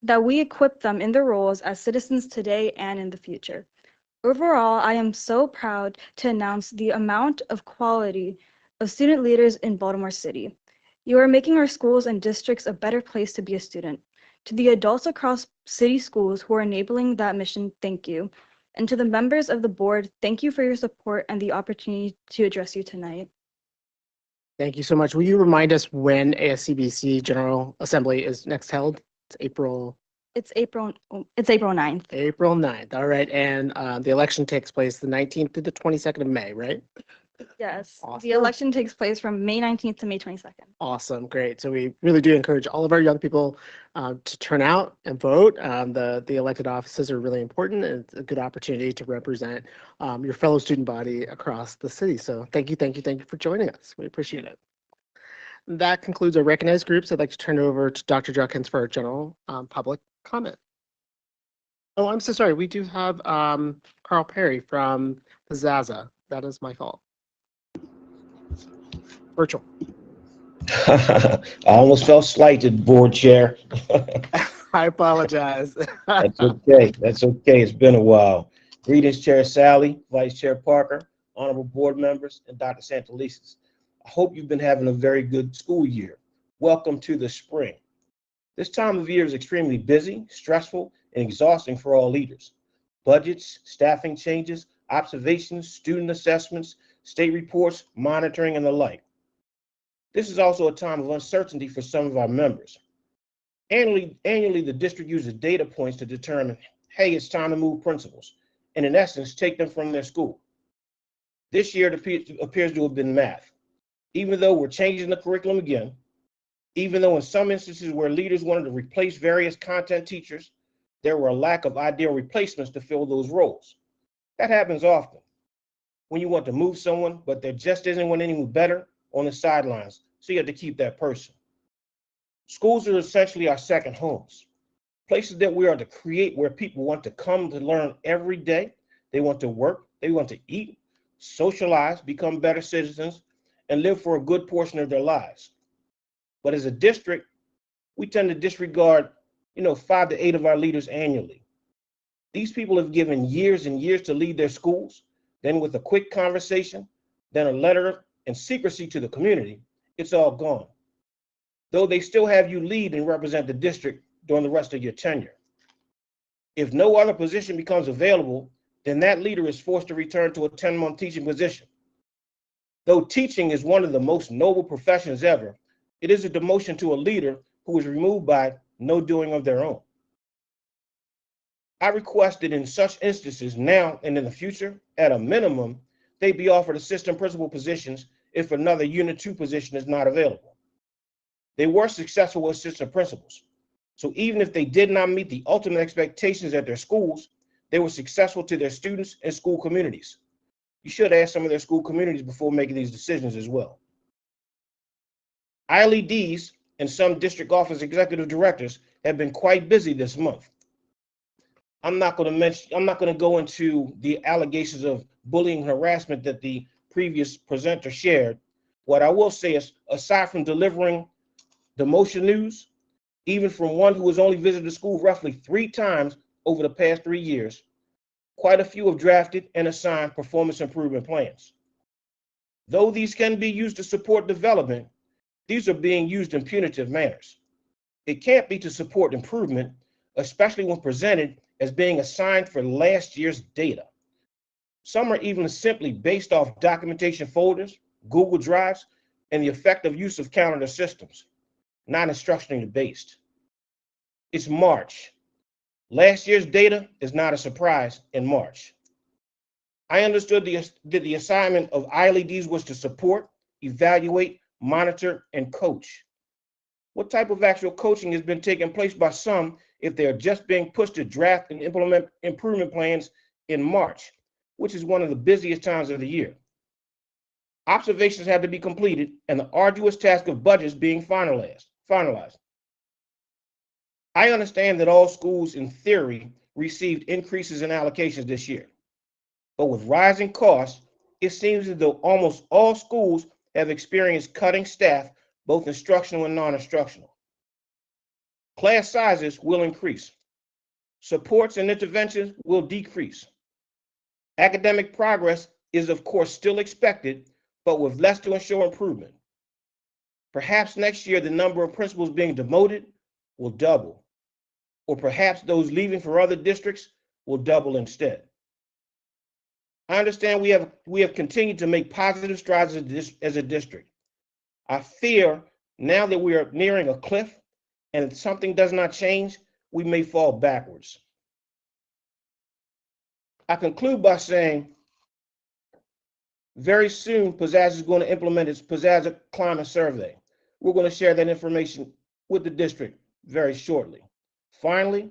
that we equip them in their roles as citizens today and in the future. Overall, I am so proud to announce the amount of quality of student leaders in Baltimore City. You are making our schools and districts a better place to be a student. To the adults across city schools who are enabling that mission, thank you. And to the members of the board, thank you for your support and the opportunity to address you tonight. Thank you so much. Will you remind us when ASCBC General Assembly is next held? It's April 9th. April 9th. All right. And the election takes place the 19th to the 22nd of May, right? Yes. Awesome. The election takes place from May 19th to May 22nd. Awesome. Great. So we really do encourage all of our young people to turn out and vote. The elected offices are really important, and it's a good opportunity to represent your fellow student body across the city. So thank you for joining us. We appreciate it. That concludes our recognized groups. I'd like to turn it over to Dr. Judkins for our general public comment. Oh, I'm so sorry. We do have Carl Perry from Piazza. That is my fault. Virtual. I almost felt slighted, board chair. I apologize. That's okay. That's okay. It's been a while. Greetings, Chair Sally, Vice Chair Parker, honorable board members, and Dr. Santelises. I hope you've been having a very good school year. Welcome to the spring. This time of year is extremely busy, stressful, and exhausting for all leaders. Budgets, staffing changes, observations, student assessments, state reports, monitoring, and the like. This is also a time of uncertainty for some of our members. Annually, the district uses data points to determine, hey, it's time to move principals, and in essence, take them from their school. This year, it appears to have been math. Even though we're changing the curriculum again, even though in some instances where leaders wanted to replace various content teachers, there were a lack of ideal replacements to fill those roles. That happens often. When you want to move someone, but there just isn't one anyone better on the sidelines, so you have to keep that person. Schools are essentially our second homes, places that we are to create where people want to come to learn every day. They want to work, they want to eat, socialize, become better citizens, and live for a good portion of their lives. But as a district, we tend to disregard, 5 to 8 of our leaders annually. These people have given years and years to lead their schools, then with a quick conversation, then a letter and secrecy to the community, it's all gone. Though they still have you lead and represent the district during the rest of your tenure. If no other position becomes available, then that leader is forced to return to a 10-month teaching position. Though teaching is one of the most noble professions ever, it is a demotion to a leader who is removed by no doing of their own. I request that in such instances now and in the future, at a minimum, they be offered assistant principal positions if another Unit 2 position is not available. They were successful assistant principals. So even if they did not meet the ultimate expectations at their schools, they were successful to their students and school communities. You should ask some of their school communities before making these decisions as well. ILEDs and some district office executive directors have been quite busy this month. I'm not going to go into the allegations of bullying and harassment that the previous presenter shared. What I will say is, aside from delivering demotion news, even from one who has only visited the school roughly 3 times over the past 3 years, quite a few have drafted and assigned performance improvement plans. Though these can be used to support development, these are being used in punitive manners. It can't be to support improvement, especially when presented as being assigned for last year's data. Some are even simply based off documentation folders, Google Drives, and the effective use of calendar systems, not instructionally based. It's March. Last year's data is not a surprise in March. I understood that the assignment of ILEDs was to support, evaluate, monitor, and coach. What type of actual coaching has been taking place by some if they are just being pushed to draft and implement improvement plans in March, which is one of the busiest times of the year? Observations have to be completed and the arduous task of budgets being finalized. I understand that all schools in theory received increases in allocations this year, but with rising costs, it seems as though almost all schools have experienced cutting staff, both instructional and non-instructional. Class sizes will increase. Supports and interventions will decrease. Academic progress is of course still expected, but with less to ensure improvement. Perhaps next year the number of principals being demoted will double, or perhaps those leaving for other districts will double instead. I understand we have continued to make positive strides as a district. I fear now that we are nearing a cliff and if something does not change, we may fall backwards. I conclude by saying very soon Pizzazz is going to implement its Pizzazz Climate Survey. We're going to share that information with the district very shortly. Finally,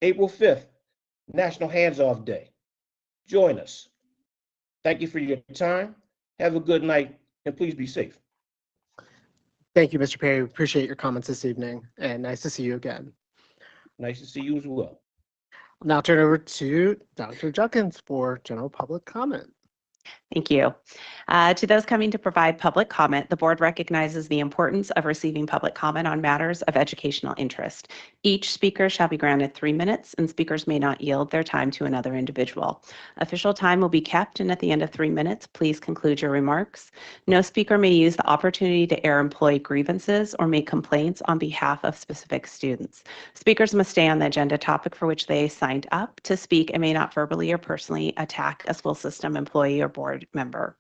April 5th, National Hands Off Day. Join us. Thank you for your time. Have a good night, and please be safe. Thank you, Mr. Perry. We appreciate your comments this evening, and nice to see you again. Nice to see you as well. I'll now turn over to Dr. Junkins for general public comment. Thank you. To those coming to provide public comment, the board recognizes the importance of receiving public comment on matters of educational interest. Each speaker shall be granted 3 minutes, and speakers may not yield their time to another individual. Official time will be kept, and at the end of 3 minutes, please conclude your remarks. No speaker may use the opportunity to air employee grievances or make complaints on behalf of specific students. Speakers must stay on the agenda topic for which they signed up to speak and may not verbally or personally attack a school system employee or board member.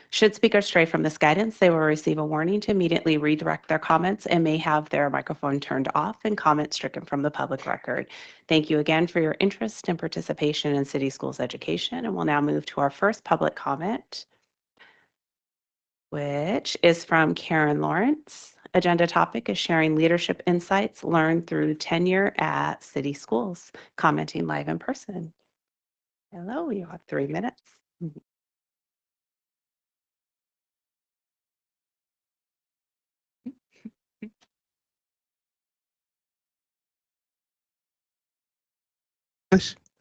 Should speakers stray from this guidance, they will receive a warning to immediately redirect their comments and may have their microphone turned off and comments stricken from the public record. Thank you again for your interest and participation in City Schools education. And we'll now move to our first public comment, which is from Karen Lawrence. Agenda topic is sharing leadership insights learned through tenure at City Schools, commenting live in person. Hello, you have 3 minutes.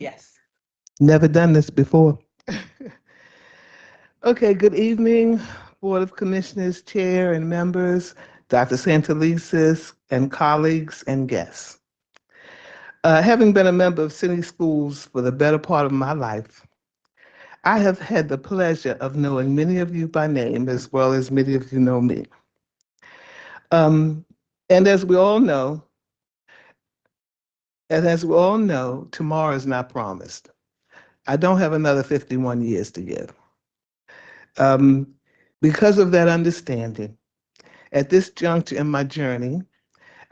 Yes. Never done this before. Okay, good evening, Board of Commissioners, Chair and members, Dr. Santelises, and colleagues and guests. Having been a member of City Schools for the better part of my life, I have had the pleasure of knowing many of you by name, as well as many of you know me. And as we all know, tomorrow is not promised. I don't have another 51 years to give. Because of that understanding, at this juncture in my journey,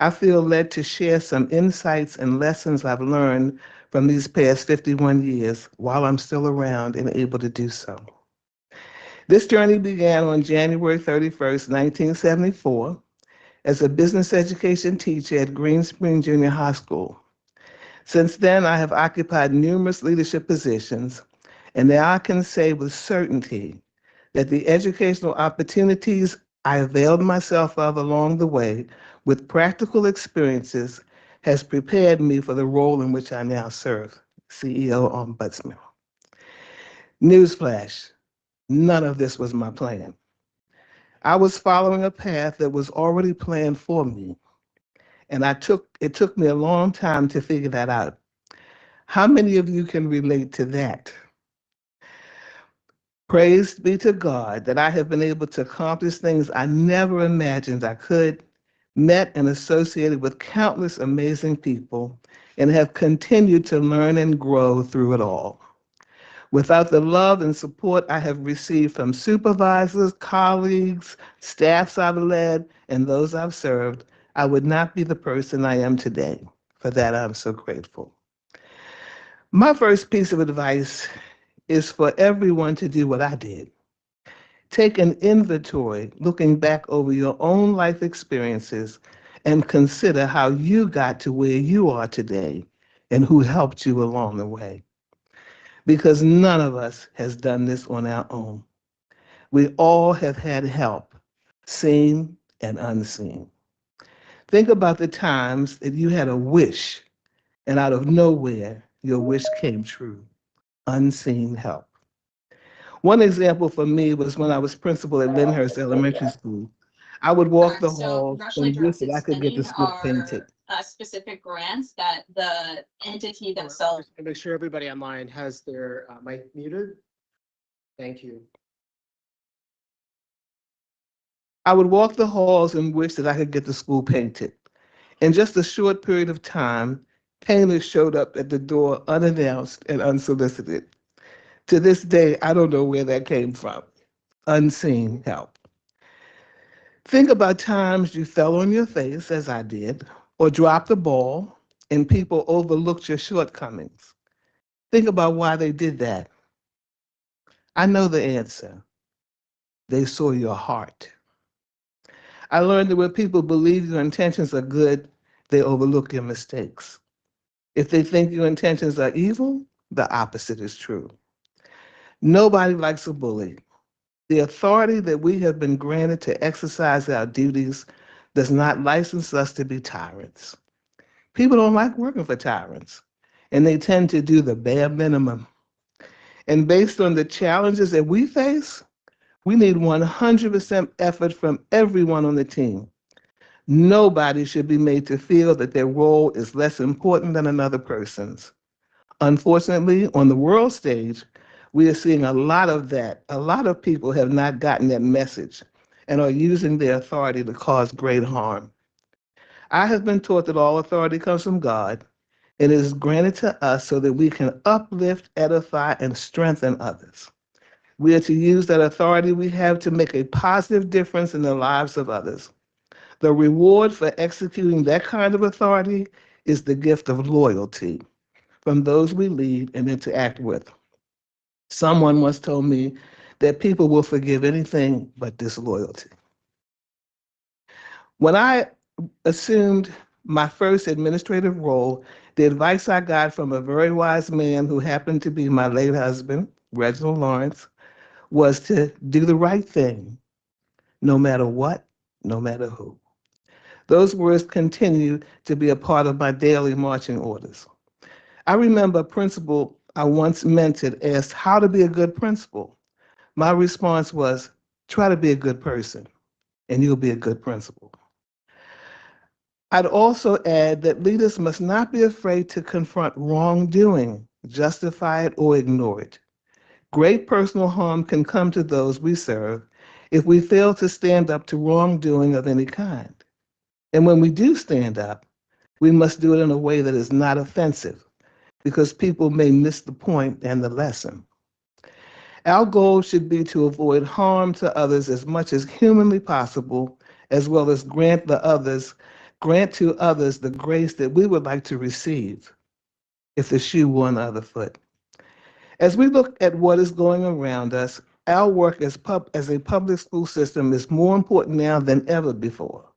I feel led to share some insights and lessons I've learned from these past 51 years while I'm still around and able to do so. This journey began on January 31st, 1974, as a business education teacher at Green Spring Junior High School. Since then, I have occupied numerous leadership positions, and now I can say with certainty that the educational opportunities I availed myself of along the way with practical experiences has prepared me for the role in which I now serve, CEO Ombudsman. Newsflash, none of this was my plan. I was following a path that was already planned for me, and it took me a long time to figure that out. How many of you can relate to that? Praise be to God that I have been able to accomplish things I never imagined I could, met and associated with countless amazing people, and have continued to learn and grow through it all. Without the love and support I have received from supervisors, colleagues, staffs I've led, and those I've served, I would not be the person I am today. For that, I'm so grateful. My first piece of advice is for everyone to do what I did. Take an inventory, looking back over your own life experiences, and consider how you got to where you are today and who helped you along the way. Because none of us has done this on our own. We all have had help, seen and unseen. Think about the times that you had a wish, and out of nowhere, your wish came true. Unseen help. One example for me was when I was principal at Lyndhurst Elementary School. I would walk the halls and wish that I could get the school painted. Specific grants that the entity themselves. Just make sure everybody online has their mic muted. Thank you. I would walk the halls and wish that I could get the school painted. In just a short period of time, painters showed up at the door unannounced and unsolicited. To this day, I don't know where that came from. Unseen help. Think about times you fell on your face, as I did, or dropped the ball, and people overlooked your shortcomings. Think about why they did that. I know the answer. They saw your heart. I learned that when people believe your intentions are good, they overlook your mistakes. If they think your intentions are evil, the opposite is true. Nobody likes a bully. The authority that we have been granted to exercise our duties does not license us to be tyrants. People don't like working for tyrants, and they tend to do the bare minimum. And based on the challenges that we face, we need 100% effort from everyone on the team. Nobody should be made to feel that their role is less important than another person's. Unfortunately, on the world stage, we are seeing a lot of that. A lot of people have not gotten that message and are using their authority to cause great harm. I have been taught that all authority comes from God and is granted to us so that we can uplift, edify, and strengthen others. We are to use that authority we have to make a positive difference in the lives of others. The reward for executing that kind of authority is the gift of loyalty from those we lead and interact with. Someone once told me that people will forgive anything but disloyalty. When I assumed my first administrative role, the advice I got from a very wise man who happened to be my late husband, Reginald Lawrence, was to do the right thing, no matter what, no matter who. Those words continue to be a part of my daily marching orders. I remember a principal I once mentored asked how to be a good principal. My response was, try to be a good person, and you'll be a good principal. I'd also add that leaders must not be afraid to confront wrongdoing, justify it, or ignore it. Great personal harm can come to those we serve if we fail to stand up to wrongdoing of any kind. And when we do stand up, we must do it in a way that is not offensive, because people may miss the point and the lesson. Our goal should be to avoid harm to others as much as humanly possible, as well as grant the others grant to others the grace that we would like to receive if the shoe were on the other foot. As we look at what is going around us, our work as a public school system is more important now than ever before.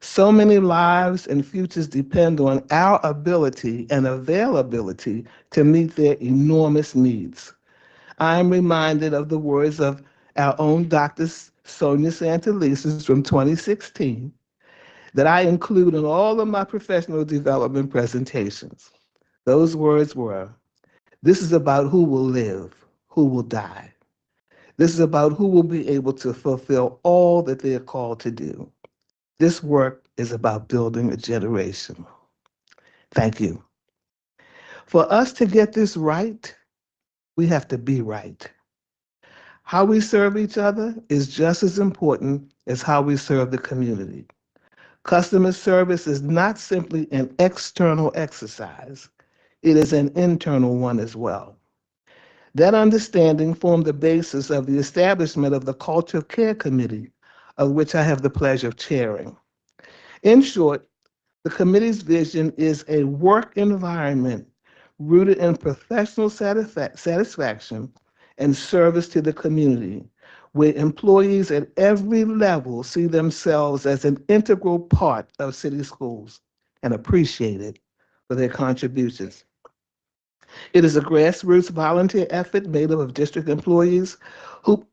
So many lives and futures depend on our ability and availability to meet their enormous needs. I am reminded of the words of our own Dr. Sonia Santelises from 2016 that I include in all of my professional development presentations. Those words were, "This is about who will live, who will die. This is about who will be able to fulfill all that they are called to do. This work is about building a generation." Thank you. For us to get this right, we have to be right. How we serve each other is just as important as how we serve the community. Customer service is not simply an external exercise, it is an internal one as well. That understanding formed the basis of the establishment of the Cultural Care Committee, of which I have the pleasure of chairing. In short, the committee's vision is a work environment rooted in professional satisfaction and service to the community, where employees at every level see themselves as an integral part of city schools and appreciated for their contributions. It is a grassroots volunteer effort made up of district employees who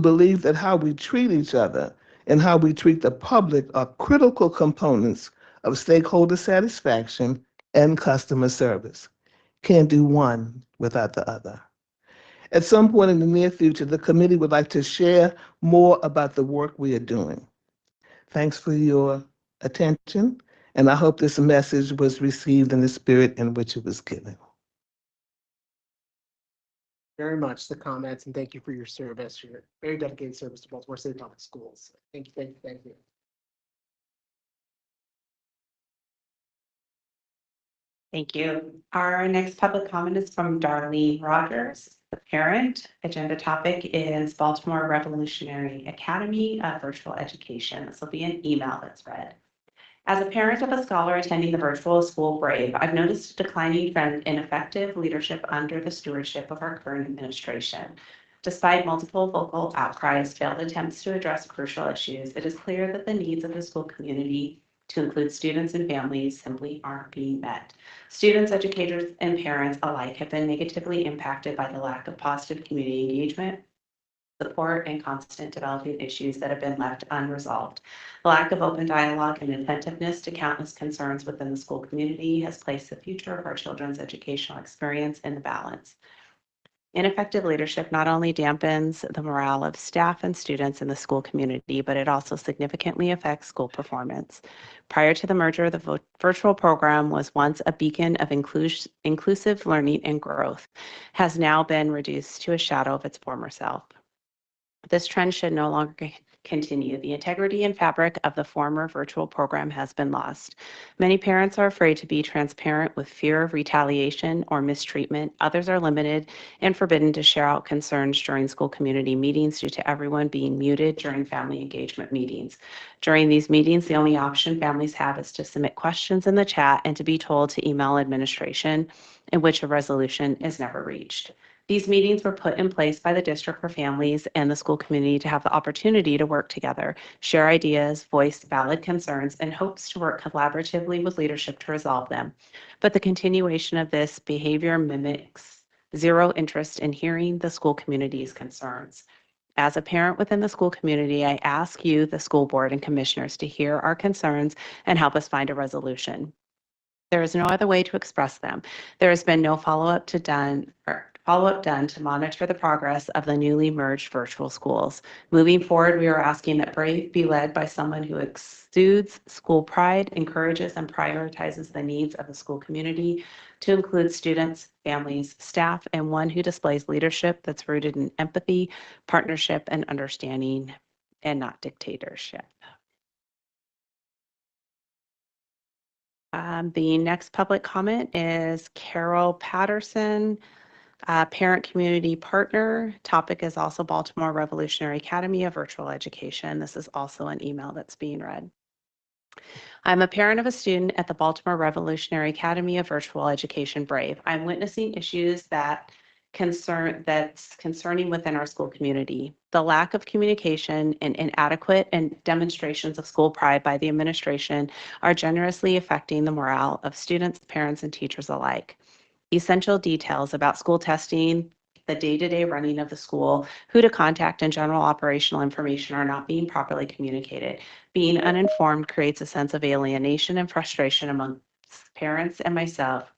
believe that how we treat each other and how we treat the public are critical components of stakeholder satisfaction and customer service. Can't do one without the other. At some point in the near future, the committee would like to share more about the work we are doing. Thanks for your attention, and I hope this message was received in the spirit in which it was given. Very much the comments, and thank you for your service, your very dedicated service to Baltimore City Public Schools. Thank you, thank you, thank you. Thank you. Our next public comment is from Darlene Rogers, the parent. Agenda topic is Baltimore Revolutionary Academy Virtual Education. This will be an email that's read. As a parent of a scholar attending the virtual school Brave, I've noticed a declining trend in effective leadership under the stewardship of our current administration. Despite multiple vocal outcries, failed attempts to address crucial issues, it is clear that the needs of the school community, to include students and families, simply aren't being met. Students, educators, and parents alike have been negatively impacted by the lack of positive community engagement, support, and constant developing issues that have been left unresolved. The lack of open dialogue and attentiveness to countless concerns within the school community has placed the future of our children's educational experience in the balance. Ineffective leadership not only dampens the morale of staff and students in the school community, but it also significantly affects school performance. Prior to the merger, the virtual program was once a beacon of inclusive learning and growth, has now been reduced to a shadow of its former self. This trend should no longer continue. The integrity and fabric of the former virtual program has been lost. Many parents are afraid to be transparent with fear of retaliation or mistreatment. Others are limited and forbidden to share out concerns during school community meetings due to everyone being muted during family engagement meetings. During these meetings, the only option families have is to submit questions in the chat and to be told to email administration, in which a resolution is never reached. These meetings were put in place by the district for families and the school community to have the opportunity to work together, share ideas, voice valid concerns, and hopes to work collaboratively with leadership to resolve them. But the continuation of this behavior mimics zero interest in hearing the school community's concerns. As a parent within the school community, I ask you, the school board and commissioners, to hear our concerns and help us find a resolution. There is no other way to express them. There has been no follow-up done to monitor the progress of the newly merged virtual schools. Moving forward, we are asking that Brave be led by someone who exudes school pride, encourages and prioritizes the needs of the school community, to include students, families, staff, and one who displays leadership that's rooted in empathy, partnership, and understanding, and not dictatorship. The next public comment is Carol Patterson, parent community partner. Topic is also Baltimore Revolutionary Academy of Virtual Education. This is also an email that's being read. I'm a parent of a student at the Baltimore Revolutionary Academy of Virtual Education, Brave. I'm witnessing issues that's concerning within our school community. The lack of communication and inadequate and demonstrations of school pride by the administration are generously affecting the morale of students, parents, and teachers alike. Essential details about school testing, the day-to-day running of the school, who to contact, and general operational information are not being properly communicated. Being uninformed creates a sense of alienation and frustration among parents and myself,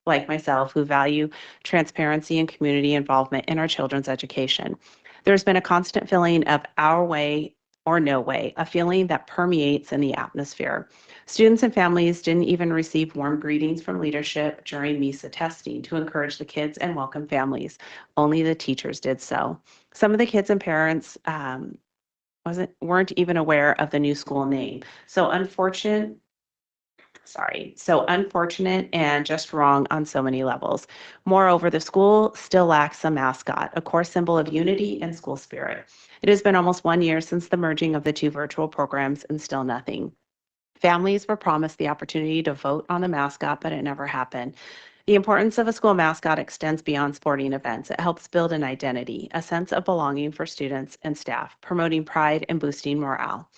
who value transparency and community involvement in our children's education. There's been a constant feeling of our way or no way, a feeling that permeates in the atmosphere. Students and families didn't even receive warm greetings from leadership during MISA testing to encourage the kids and welcome families. Only the teachers did so. Some of the kids and parents weren't even aware of the new school name. So unfortunate and just wrong on so many levels. Moreover, the school still lacks a mascot, a core symbol of unity and school spirit. It has been almost 1 year since the merging of the two virtual programs and still nothing. Families were promised the opportunity to vote on the mascot, but it never happened. The importance of a school mascot extends beyond sporting events. It helps build an identity, a sense of belonging for students and staff, promoting pride and boosting morale.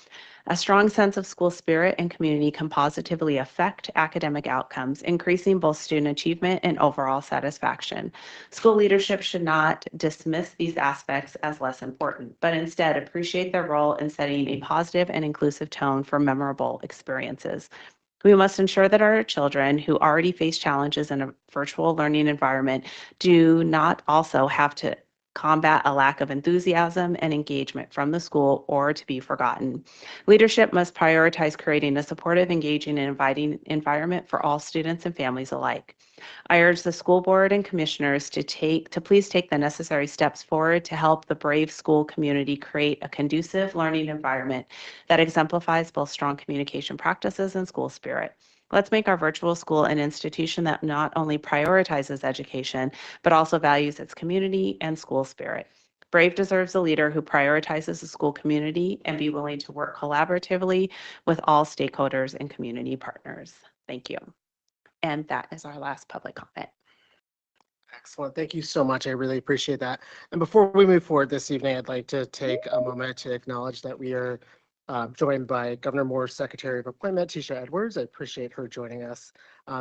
A strong sense of school spirit and community can positively affect academic outcomes, increasing both student achievement and overall satisfaction. School leadership should not dismiss these aspects as less important, but instead appreciate their role in setting a positive and inclusive tone for memorable experiences. We must ensure that our children who already face challenges in a virtual learning environment do not also have to combat a lack of enthusiasm and engagement from the school or to be forgotten. Leadership must prioritize creating a supportive, engaging, and inviting environment for all students and families alike. I urge the school board and commissioners to please take the necessary steps forward to help the Brave school community create a conducive learning environment that exemplifies both strong communication practices and school spirit. Let's make our virtual school an institution that not only prioritizes education, but also values its community and school spirit. Brave deserves a leader who prioritizes the school community and be willing to work collaboratively with all stakeholders and community partners. Thank you. And that is our last public comment. Excellent. Thank you so much. I really appreciate that. And before we move forward this evening, I'd like to take a moment to acknowledge that we are joined by Governor Moore's Secretary of Appointment, Tisha Edwards. I appreciate her joining us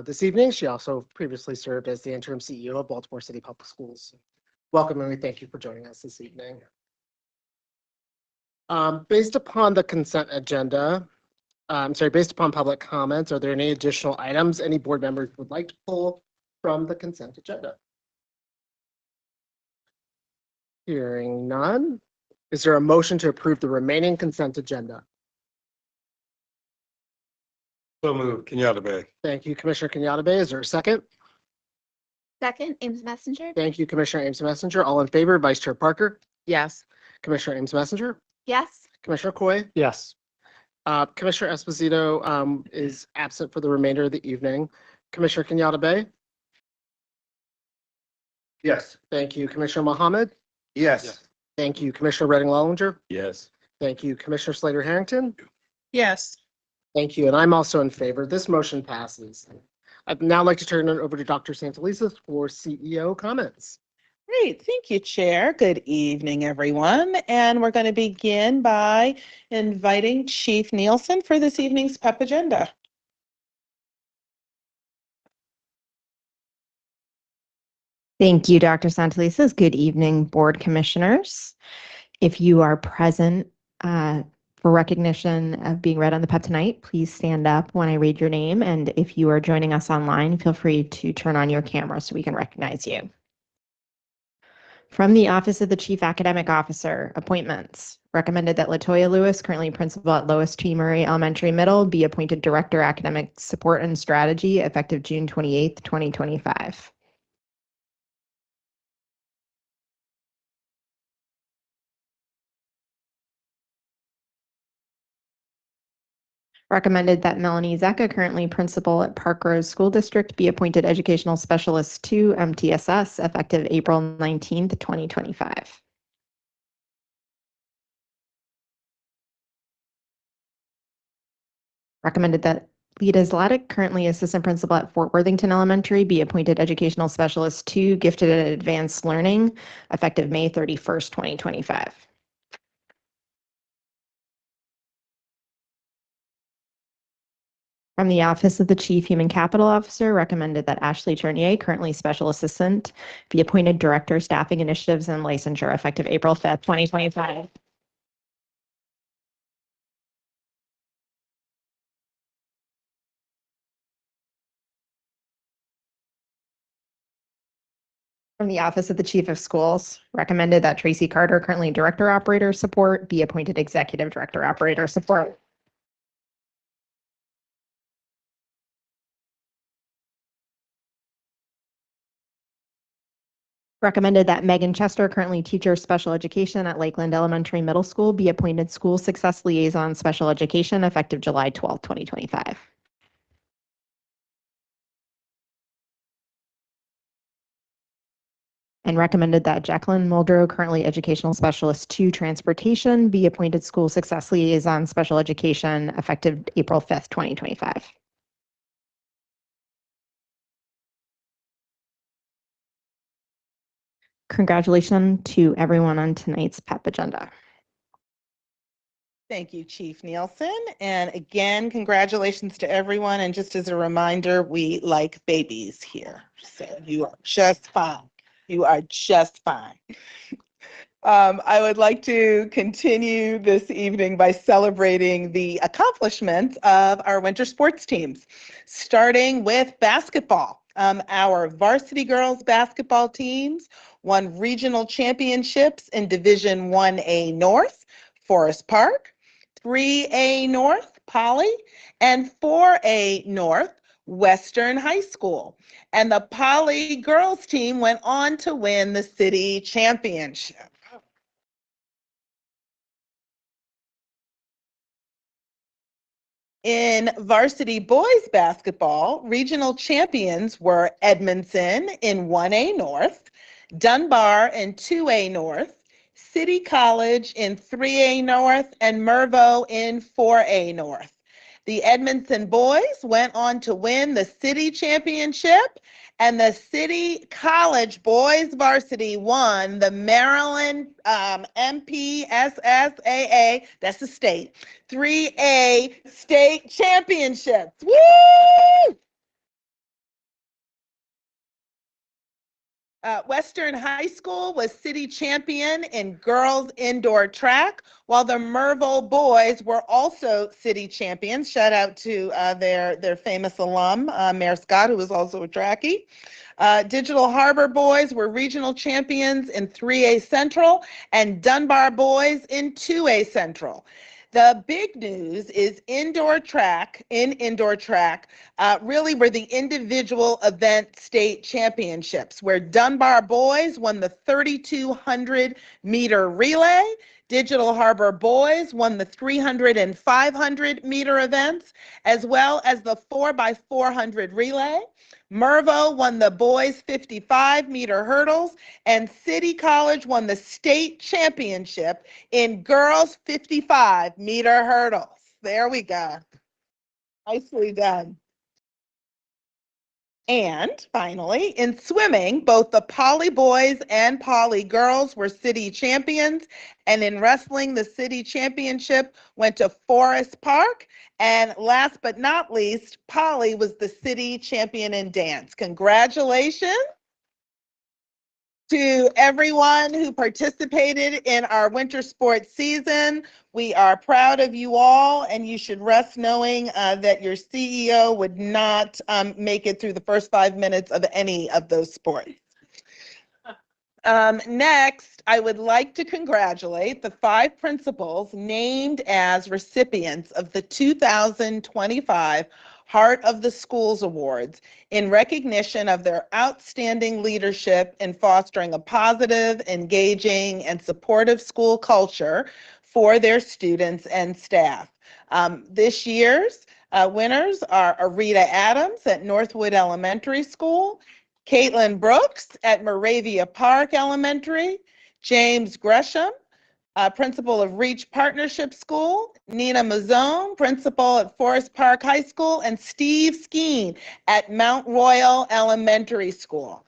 this evening. She also previously served as the interim CEO of Baltimore City Public Schools. Welcome, and we thank you for joining us this evening. Based upon the consent agenda, based upon public comments, are there any additional items any board members would like to pull from the consent agenda? Hearing none. Is there a motion to approve the remaining consent agenda? So moved. Kenyatta Bay. Thank you, Commissioner Kenyatta Bay. Is there a second? Second, Ames Messenger. Thank you, Commissioner Ames Messenger. All in favor, Vice Chair Parker? Yes. Commissioner Ames Messenger? Yes. Commissioner Coy? Yes. Commissioner Esposito is absent for the remainder of the evening. Commissioner Kenyatta Bay? Yes. Thank you, Commissioner Mohammed? Yes. Thank you, Commissioner Redding Lollinger? Yes. Thank you, Commissioner Slater Harrington? Yes. Thank you, and I'm also in favor. This motion passes. I'd now like to turn it over to Dr. Santelises for CEO comments. Great, thank you, Chair. Good evening, everyone. And we're going to begin by inviting Chief Nielsen for this evening's PEP agenda. Thank you, Dr. Santelises. Good evening, board commissioners. If you are present for recognition of being read on the PEP tonight, please stand up when I read your name. And if you are joining us online, feel free to turn on your camera so we can recognize you. From the Office of the Chief Academic Officer, appointments. Recommended that Latoya Lewis, currently principal at Lois T. Murray Elementary Middle, be appointed Director Academic Support and Strategy effective June 28th, 2025. Recommended that Melanie Zecca, currently principal at Park Rose School District, be appointed Educational Specialist 2 MTSS effective April 19th, 2025. Recommended that Lita Zlatic, currently assistant principal at Fort Worthington Elementary, be appointed educational specialist 2, gifted and advanced learning, effective May 31st, 2025. From the Office of the Chief Human Capital Officer, recommended that Ashley Tournier, currently special assistant, be appointed director, staffing initiatives and licensure, effective April 5th, 2025. From the Office of the Chief of Schools, recommended that Tracy Carter, currently Director Operator Support, be appointed Executive Director Operator Support. Recommended that Megan Chester, currently Teacher Special Education at Lakeland Elementary Middle School, be appointed School Success Liaison Special Education, effective July 12th, 2025. And recommended that Jacqueline Muldrow, currently Educational Specialist 2 Transportation, be appointed School Success Liaison Special Education, effective April 5th, 2025. Congratulations to everyone on tonight's PEP agenda. Thank you, Chief Nielsen. And again, congratulations to everyone. And just as a reminder, we like babies here. So you are just fine. You are just fine. I would like to continue this evening by celebrating the accomplishments of our winter sports teams, starting with basketball. Our varsity girls basketball teams won regional championships in Division 1A North, Forest Park, 3A North, Poly, and 4A North, Western High School. And the Poly girls team went on to win the city championship. In varsity boys basketball, regional champions were Edmondson in 1A North, Dunbar in 2A North, City College in 3A North, and Mervo in 4A North. The Edmondson boys went on to win the city championship, and the City College boys varsity won the Maryland MPSSAA, that's the state, 3A state championships. Woo! Western High School was city champion in girls indoor track, while the Mervo boys were also city champions. Shout out to their famous alum, Mayor Scott, who was also a trackie. Digital Harbor boys were regional champions in 3A Central, and Dunbar boys in 2A Central. The big news is indoor track really were the individual event state championships, where Dunbar boys won the 3,200 meter relay, Digital Harbor boys won the 300 and 500 meter events, as well as the 4x400 relay. Mervo won the boys 55 meter hurdles, and City College won the state championship in girls 55 meter hurdles. There we go. Nicely done. And finally, in swimming, both the Poly boys and Poly girls were city champions. And in wrestling, the city championship went to Forest Park. And last but not least, Poly was the city champion in dance. Congratulations to everyone who participated in our winter sports season. We are proud of you all, and you should rest knowing that your CEO would not make it through the first 5 minutes of any of those sports. Next, I would like to congratulate the 5 principals named as recipients of the 2025 Heart of the Schools Awards in recognition of their outstanding leadership in fostering a positive, engaging, and supportive school culture for their students and staff. This year's winners are Arita Adams at Northwood Elementary School, Caitlin Brooks at Moravia Park Elementary, James Gresham Principal of Reach Partnership School, Nina Mazzone, Principal at Forest Park High School, and Steve Skeen at Mount Royal Elementary School.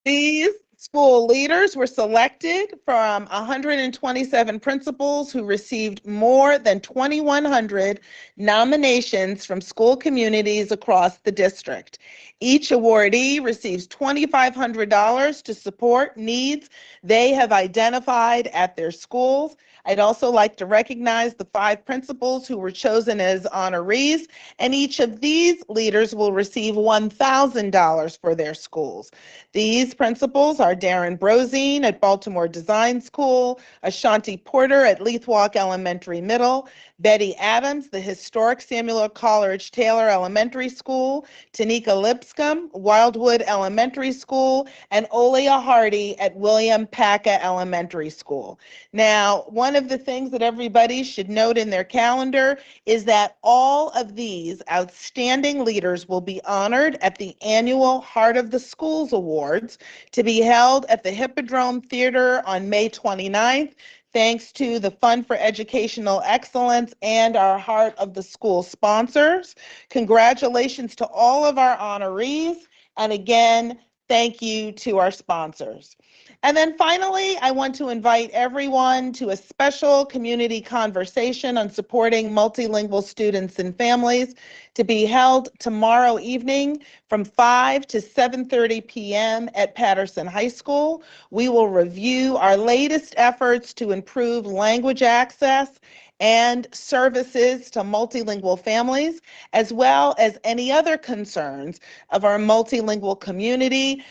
These school leaders were selected from 127 principals who received more than 2,100 nominations from school communities across the district. Each awardee receives $2,500 to support needs they have identified at their schools. I'd also like to recognize the 5 principals who were chosen as honorees, and each of these leaders will receive $1,000 for their schools. These principals are Darren Brozine at Baltimore Design School, Ashanti Porter at Leithwalk Elementary Middle, Betty Adams, the historic Samuel Coleridge Taylor Elementary School, Tanika Lipscomb, Wildwood Elementary School, and Olia Hardy at William Paca Elementary School. Now, one of the things that everybody should note in their calendar is that all of these outstanding leaders will be honored at the annual Heart of the Schools Awards to be held at the Hippodrome Theater on May 29th. Thanks to the Fund for Educational Excellence and our Heart of the School sponsors. Congratulations to all of our honorees. And again, thank you to our sponsors. And then finally, I want to invite everyone to a special community conversation on supporting multilingual students and families to be held tomorrow evening from 5 to 7:30 p.m. at Patterson High School. We will review our latest efforts to improve language access and services to multilingual families, as well as any other concerns of our multilingual community.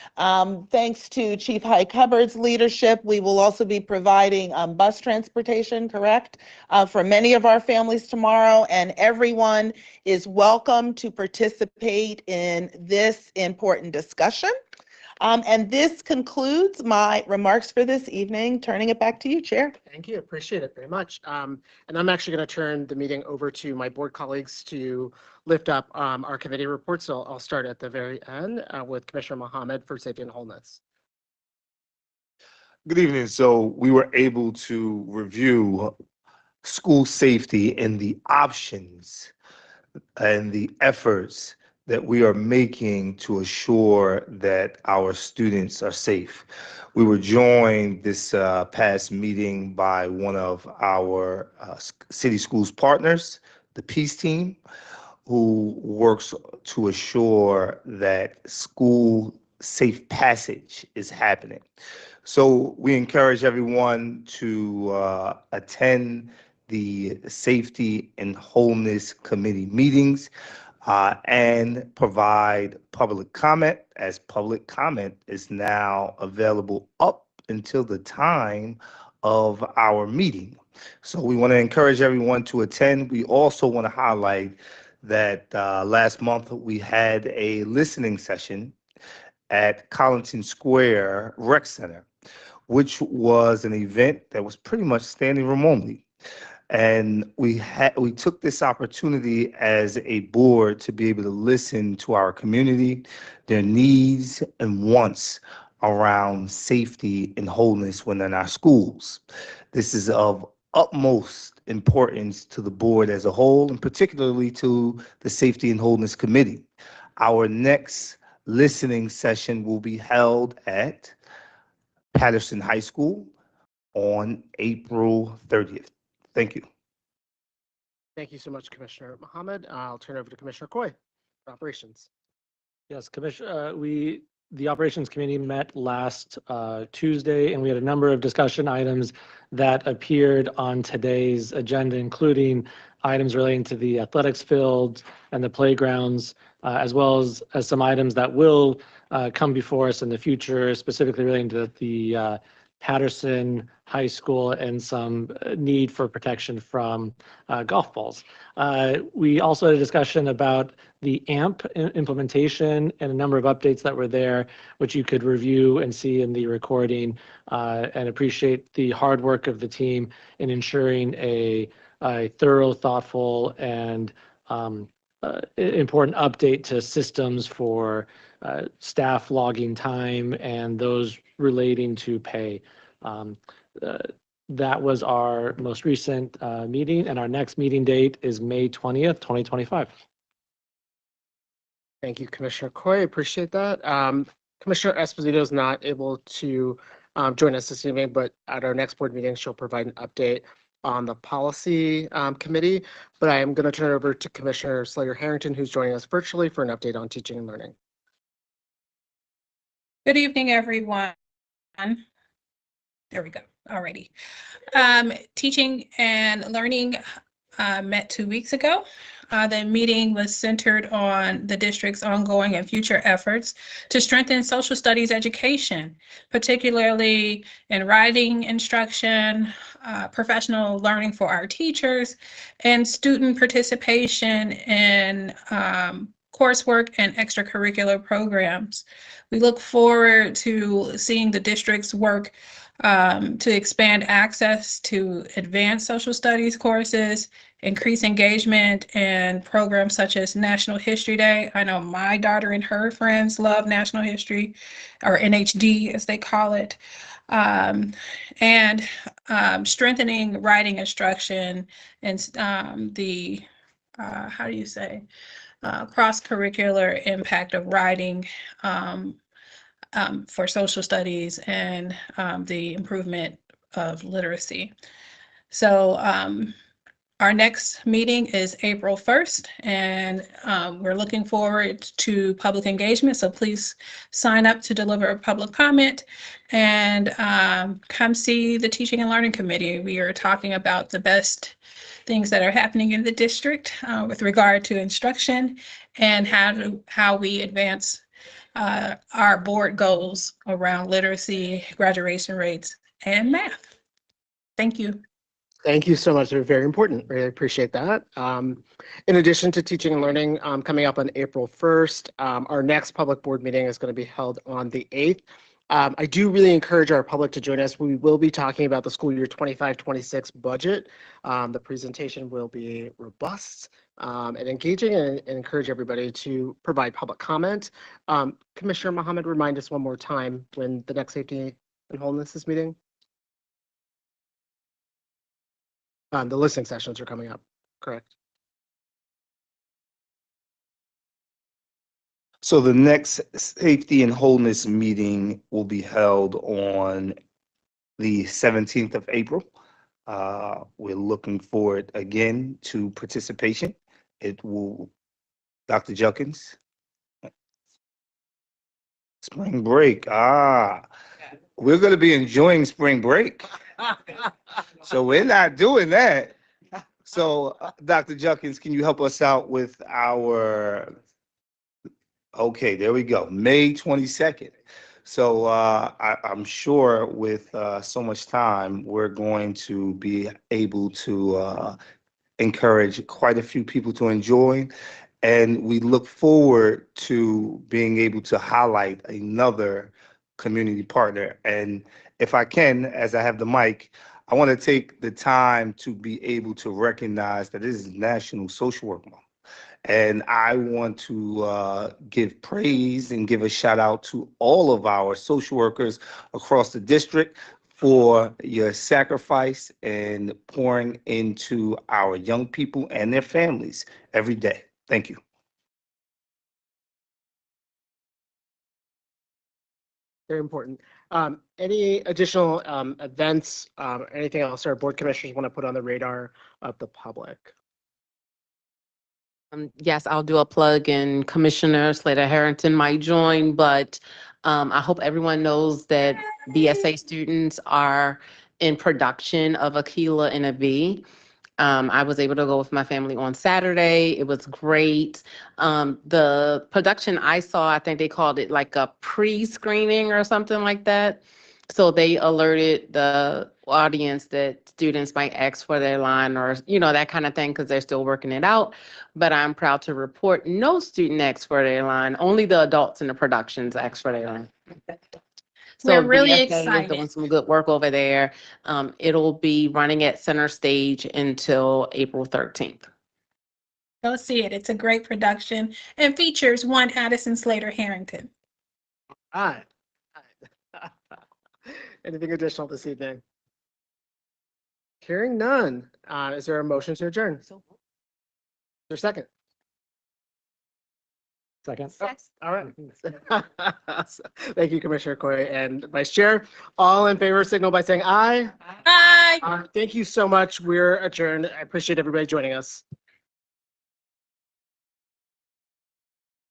Thanks to Chief Hike Hubbard's leadership, we will also be providing bus transportation, correct, for many of our families tomorrow, and everyone is welcome to participate in this important discussion. And this concludes my remarks for this evening. Turning it back to you, Chair. Thank you. Appreciate it very much. And I'm actually going to turn the meeting over to my board colleagues to lift up our committee reports. So I'll start at the very end with Commissioner Mohammed for Safety and Wholeness. Good evening. So we were able to review school safety and the options and the efforts that we are making to assure that our students are safe. We were joined this past meeting by one of our city schools partners, the Peace Team, who works to assure that school safe passage is happening. So we encourage everyone to attend the Safety and Wholeness Committee meetings and provide public comment, as public comment is now available up until the time of our meeting. So we want to encourage everyone to attend. We also want to highlight that last month we had a listening session at Collington Square Rec Center, which was an event that was pretty much standing room only. And we took this opportunity as a board to be able to listen to our community, their needs and wants around safety and wholeness within our schools. This is of utmost importance to the board as a whole, and particularly to the Safety and Wholeness Committee. Our next listening session will be held at Patterson High School on April 30th. Thank you. Thank you so much, Commissioner Mohammed. I'll turn over to Commissioner Coy for operations. Yes, Commissioner, the Operations Committee met last Tuesday, and we had a number of discussion items that appeared on today's agenda, including items relating to the athletics fields and the playgrounds, as well as some items that will come before us in the future, specifically relating to the Patterson High School and some need for protection from golf balls. We also had a discussion about the AMP implementation and a number of updates that were there, which you could review and see in the recording, and appreciate the hard work of the team in ensuring a thorough, thoughtful, and important update to systems for staff logging time and those relating to pay. That was our most recent meeting, and our next meeting date is May 20th, 2025. Thank you, Commissioner Coy. Appreciate that. Commissioner Esposito is not able to join us this evening, but at our next board meeting, she'll provide an update on the policy committee. But I am going to turn it over to Commissioner Slater-Harrington, who's joining us virtually for an update on teaching and learning. Good evening, everyone. There we go. Alrighty. Teaching and learning met 2 weeks ago. The meeting was centered on the district's ongoing and future efforts to strengthen social studies education, particularly in writing instruction, professional learning for our teachers, and student participation in coursework and extracurricular programs. We look forward to seeing the district's work to expand access to advanced social studies courses, increase engagement in programs such as National History Day. I know my daughter and her friends love National History, or NHD as they call it, and strengthening writing instruction and the, how do you say, cross-curricular impact of writing for social studies and the improvement of literacy. So our next meeting is April 1st, and we're looking forward to public engagement. So please sign up to deliver a public comment and come see the Teaching and Learning Committee. We are talking about the best things that are happening in the district with regard to instruction and how we advance our board goals around literacy, graduation rates, and math. Thank you. Thank you so much. They're very important. Really appreciate that. In addition to teaching and learning, coming up on April 1st, our next public board meeting is going to be held on the 8th. I do really encourage our public to join us. We will be talking about the school year 25-26 budget. The presentation will be robust and engaging, and encourage everybody to provide public comment. Commissioner Mohammed, remind us one more time when the next Safety and Wholeness is meeting. The listening sessions are coming up, correct? So the next Safety and Wholeness meeting will be held on the 17th of April. We're looking forward again to participation. It will, Dr. Junkins. Spring break. We're going to be enjoying spring break. So we're not doing that. So Dr. Junkins, can you help us out with our, okay, there we go, May 22nd. So I'm sure with so much time, we're going to be able to encourage quite a few people to enjoy. And we look forward to being able to highlight another community partner. And if I can, as I have the mic, I want to take the time to be able to recognize that this is National Social Work Month. And I want to give praise and give a shout out to all of our social workers across the district for your sacrifice and pouring into our young people and their families every day. Thank you. Very important. Any additional events, anything else our board commissioners want to put on the radar of the public? Yes, I'll do a plug, and Commissioner Slater-Harrington might join, but I hope everyone knows that BSA students are in production of Aquila and a V. I was able to go with my family on Saturday. It was great. The production I saw, I think they called it like a pre-screening or something like that. So they alerted the audience that students might ask for their line or, you know, that kind of thing, because they're still working it out. But I'm proud to report no student asked for their line. Only the adults in the productions asked for their line. So We're really BSA excited. is doing some good work over there. It'll be running at Center Stage until April 13th. Go see it. It's a great production and features one Addison Slater-Harrington. All right. Anything additional this evening? Hearing none, is there a motion to adjourn? Is there a second? Second. All right. Thank you, Commissioner Coy and Vice Chair. All in favor, signal by saying aye. Bye. Thank you so much. We're adjourned. I appreciate everybody joining us.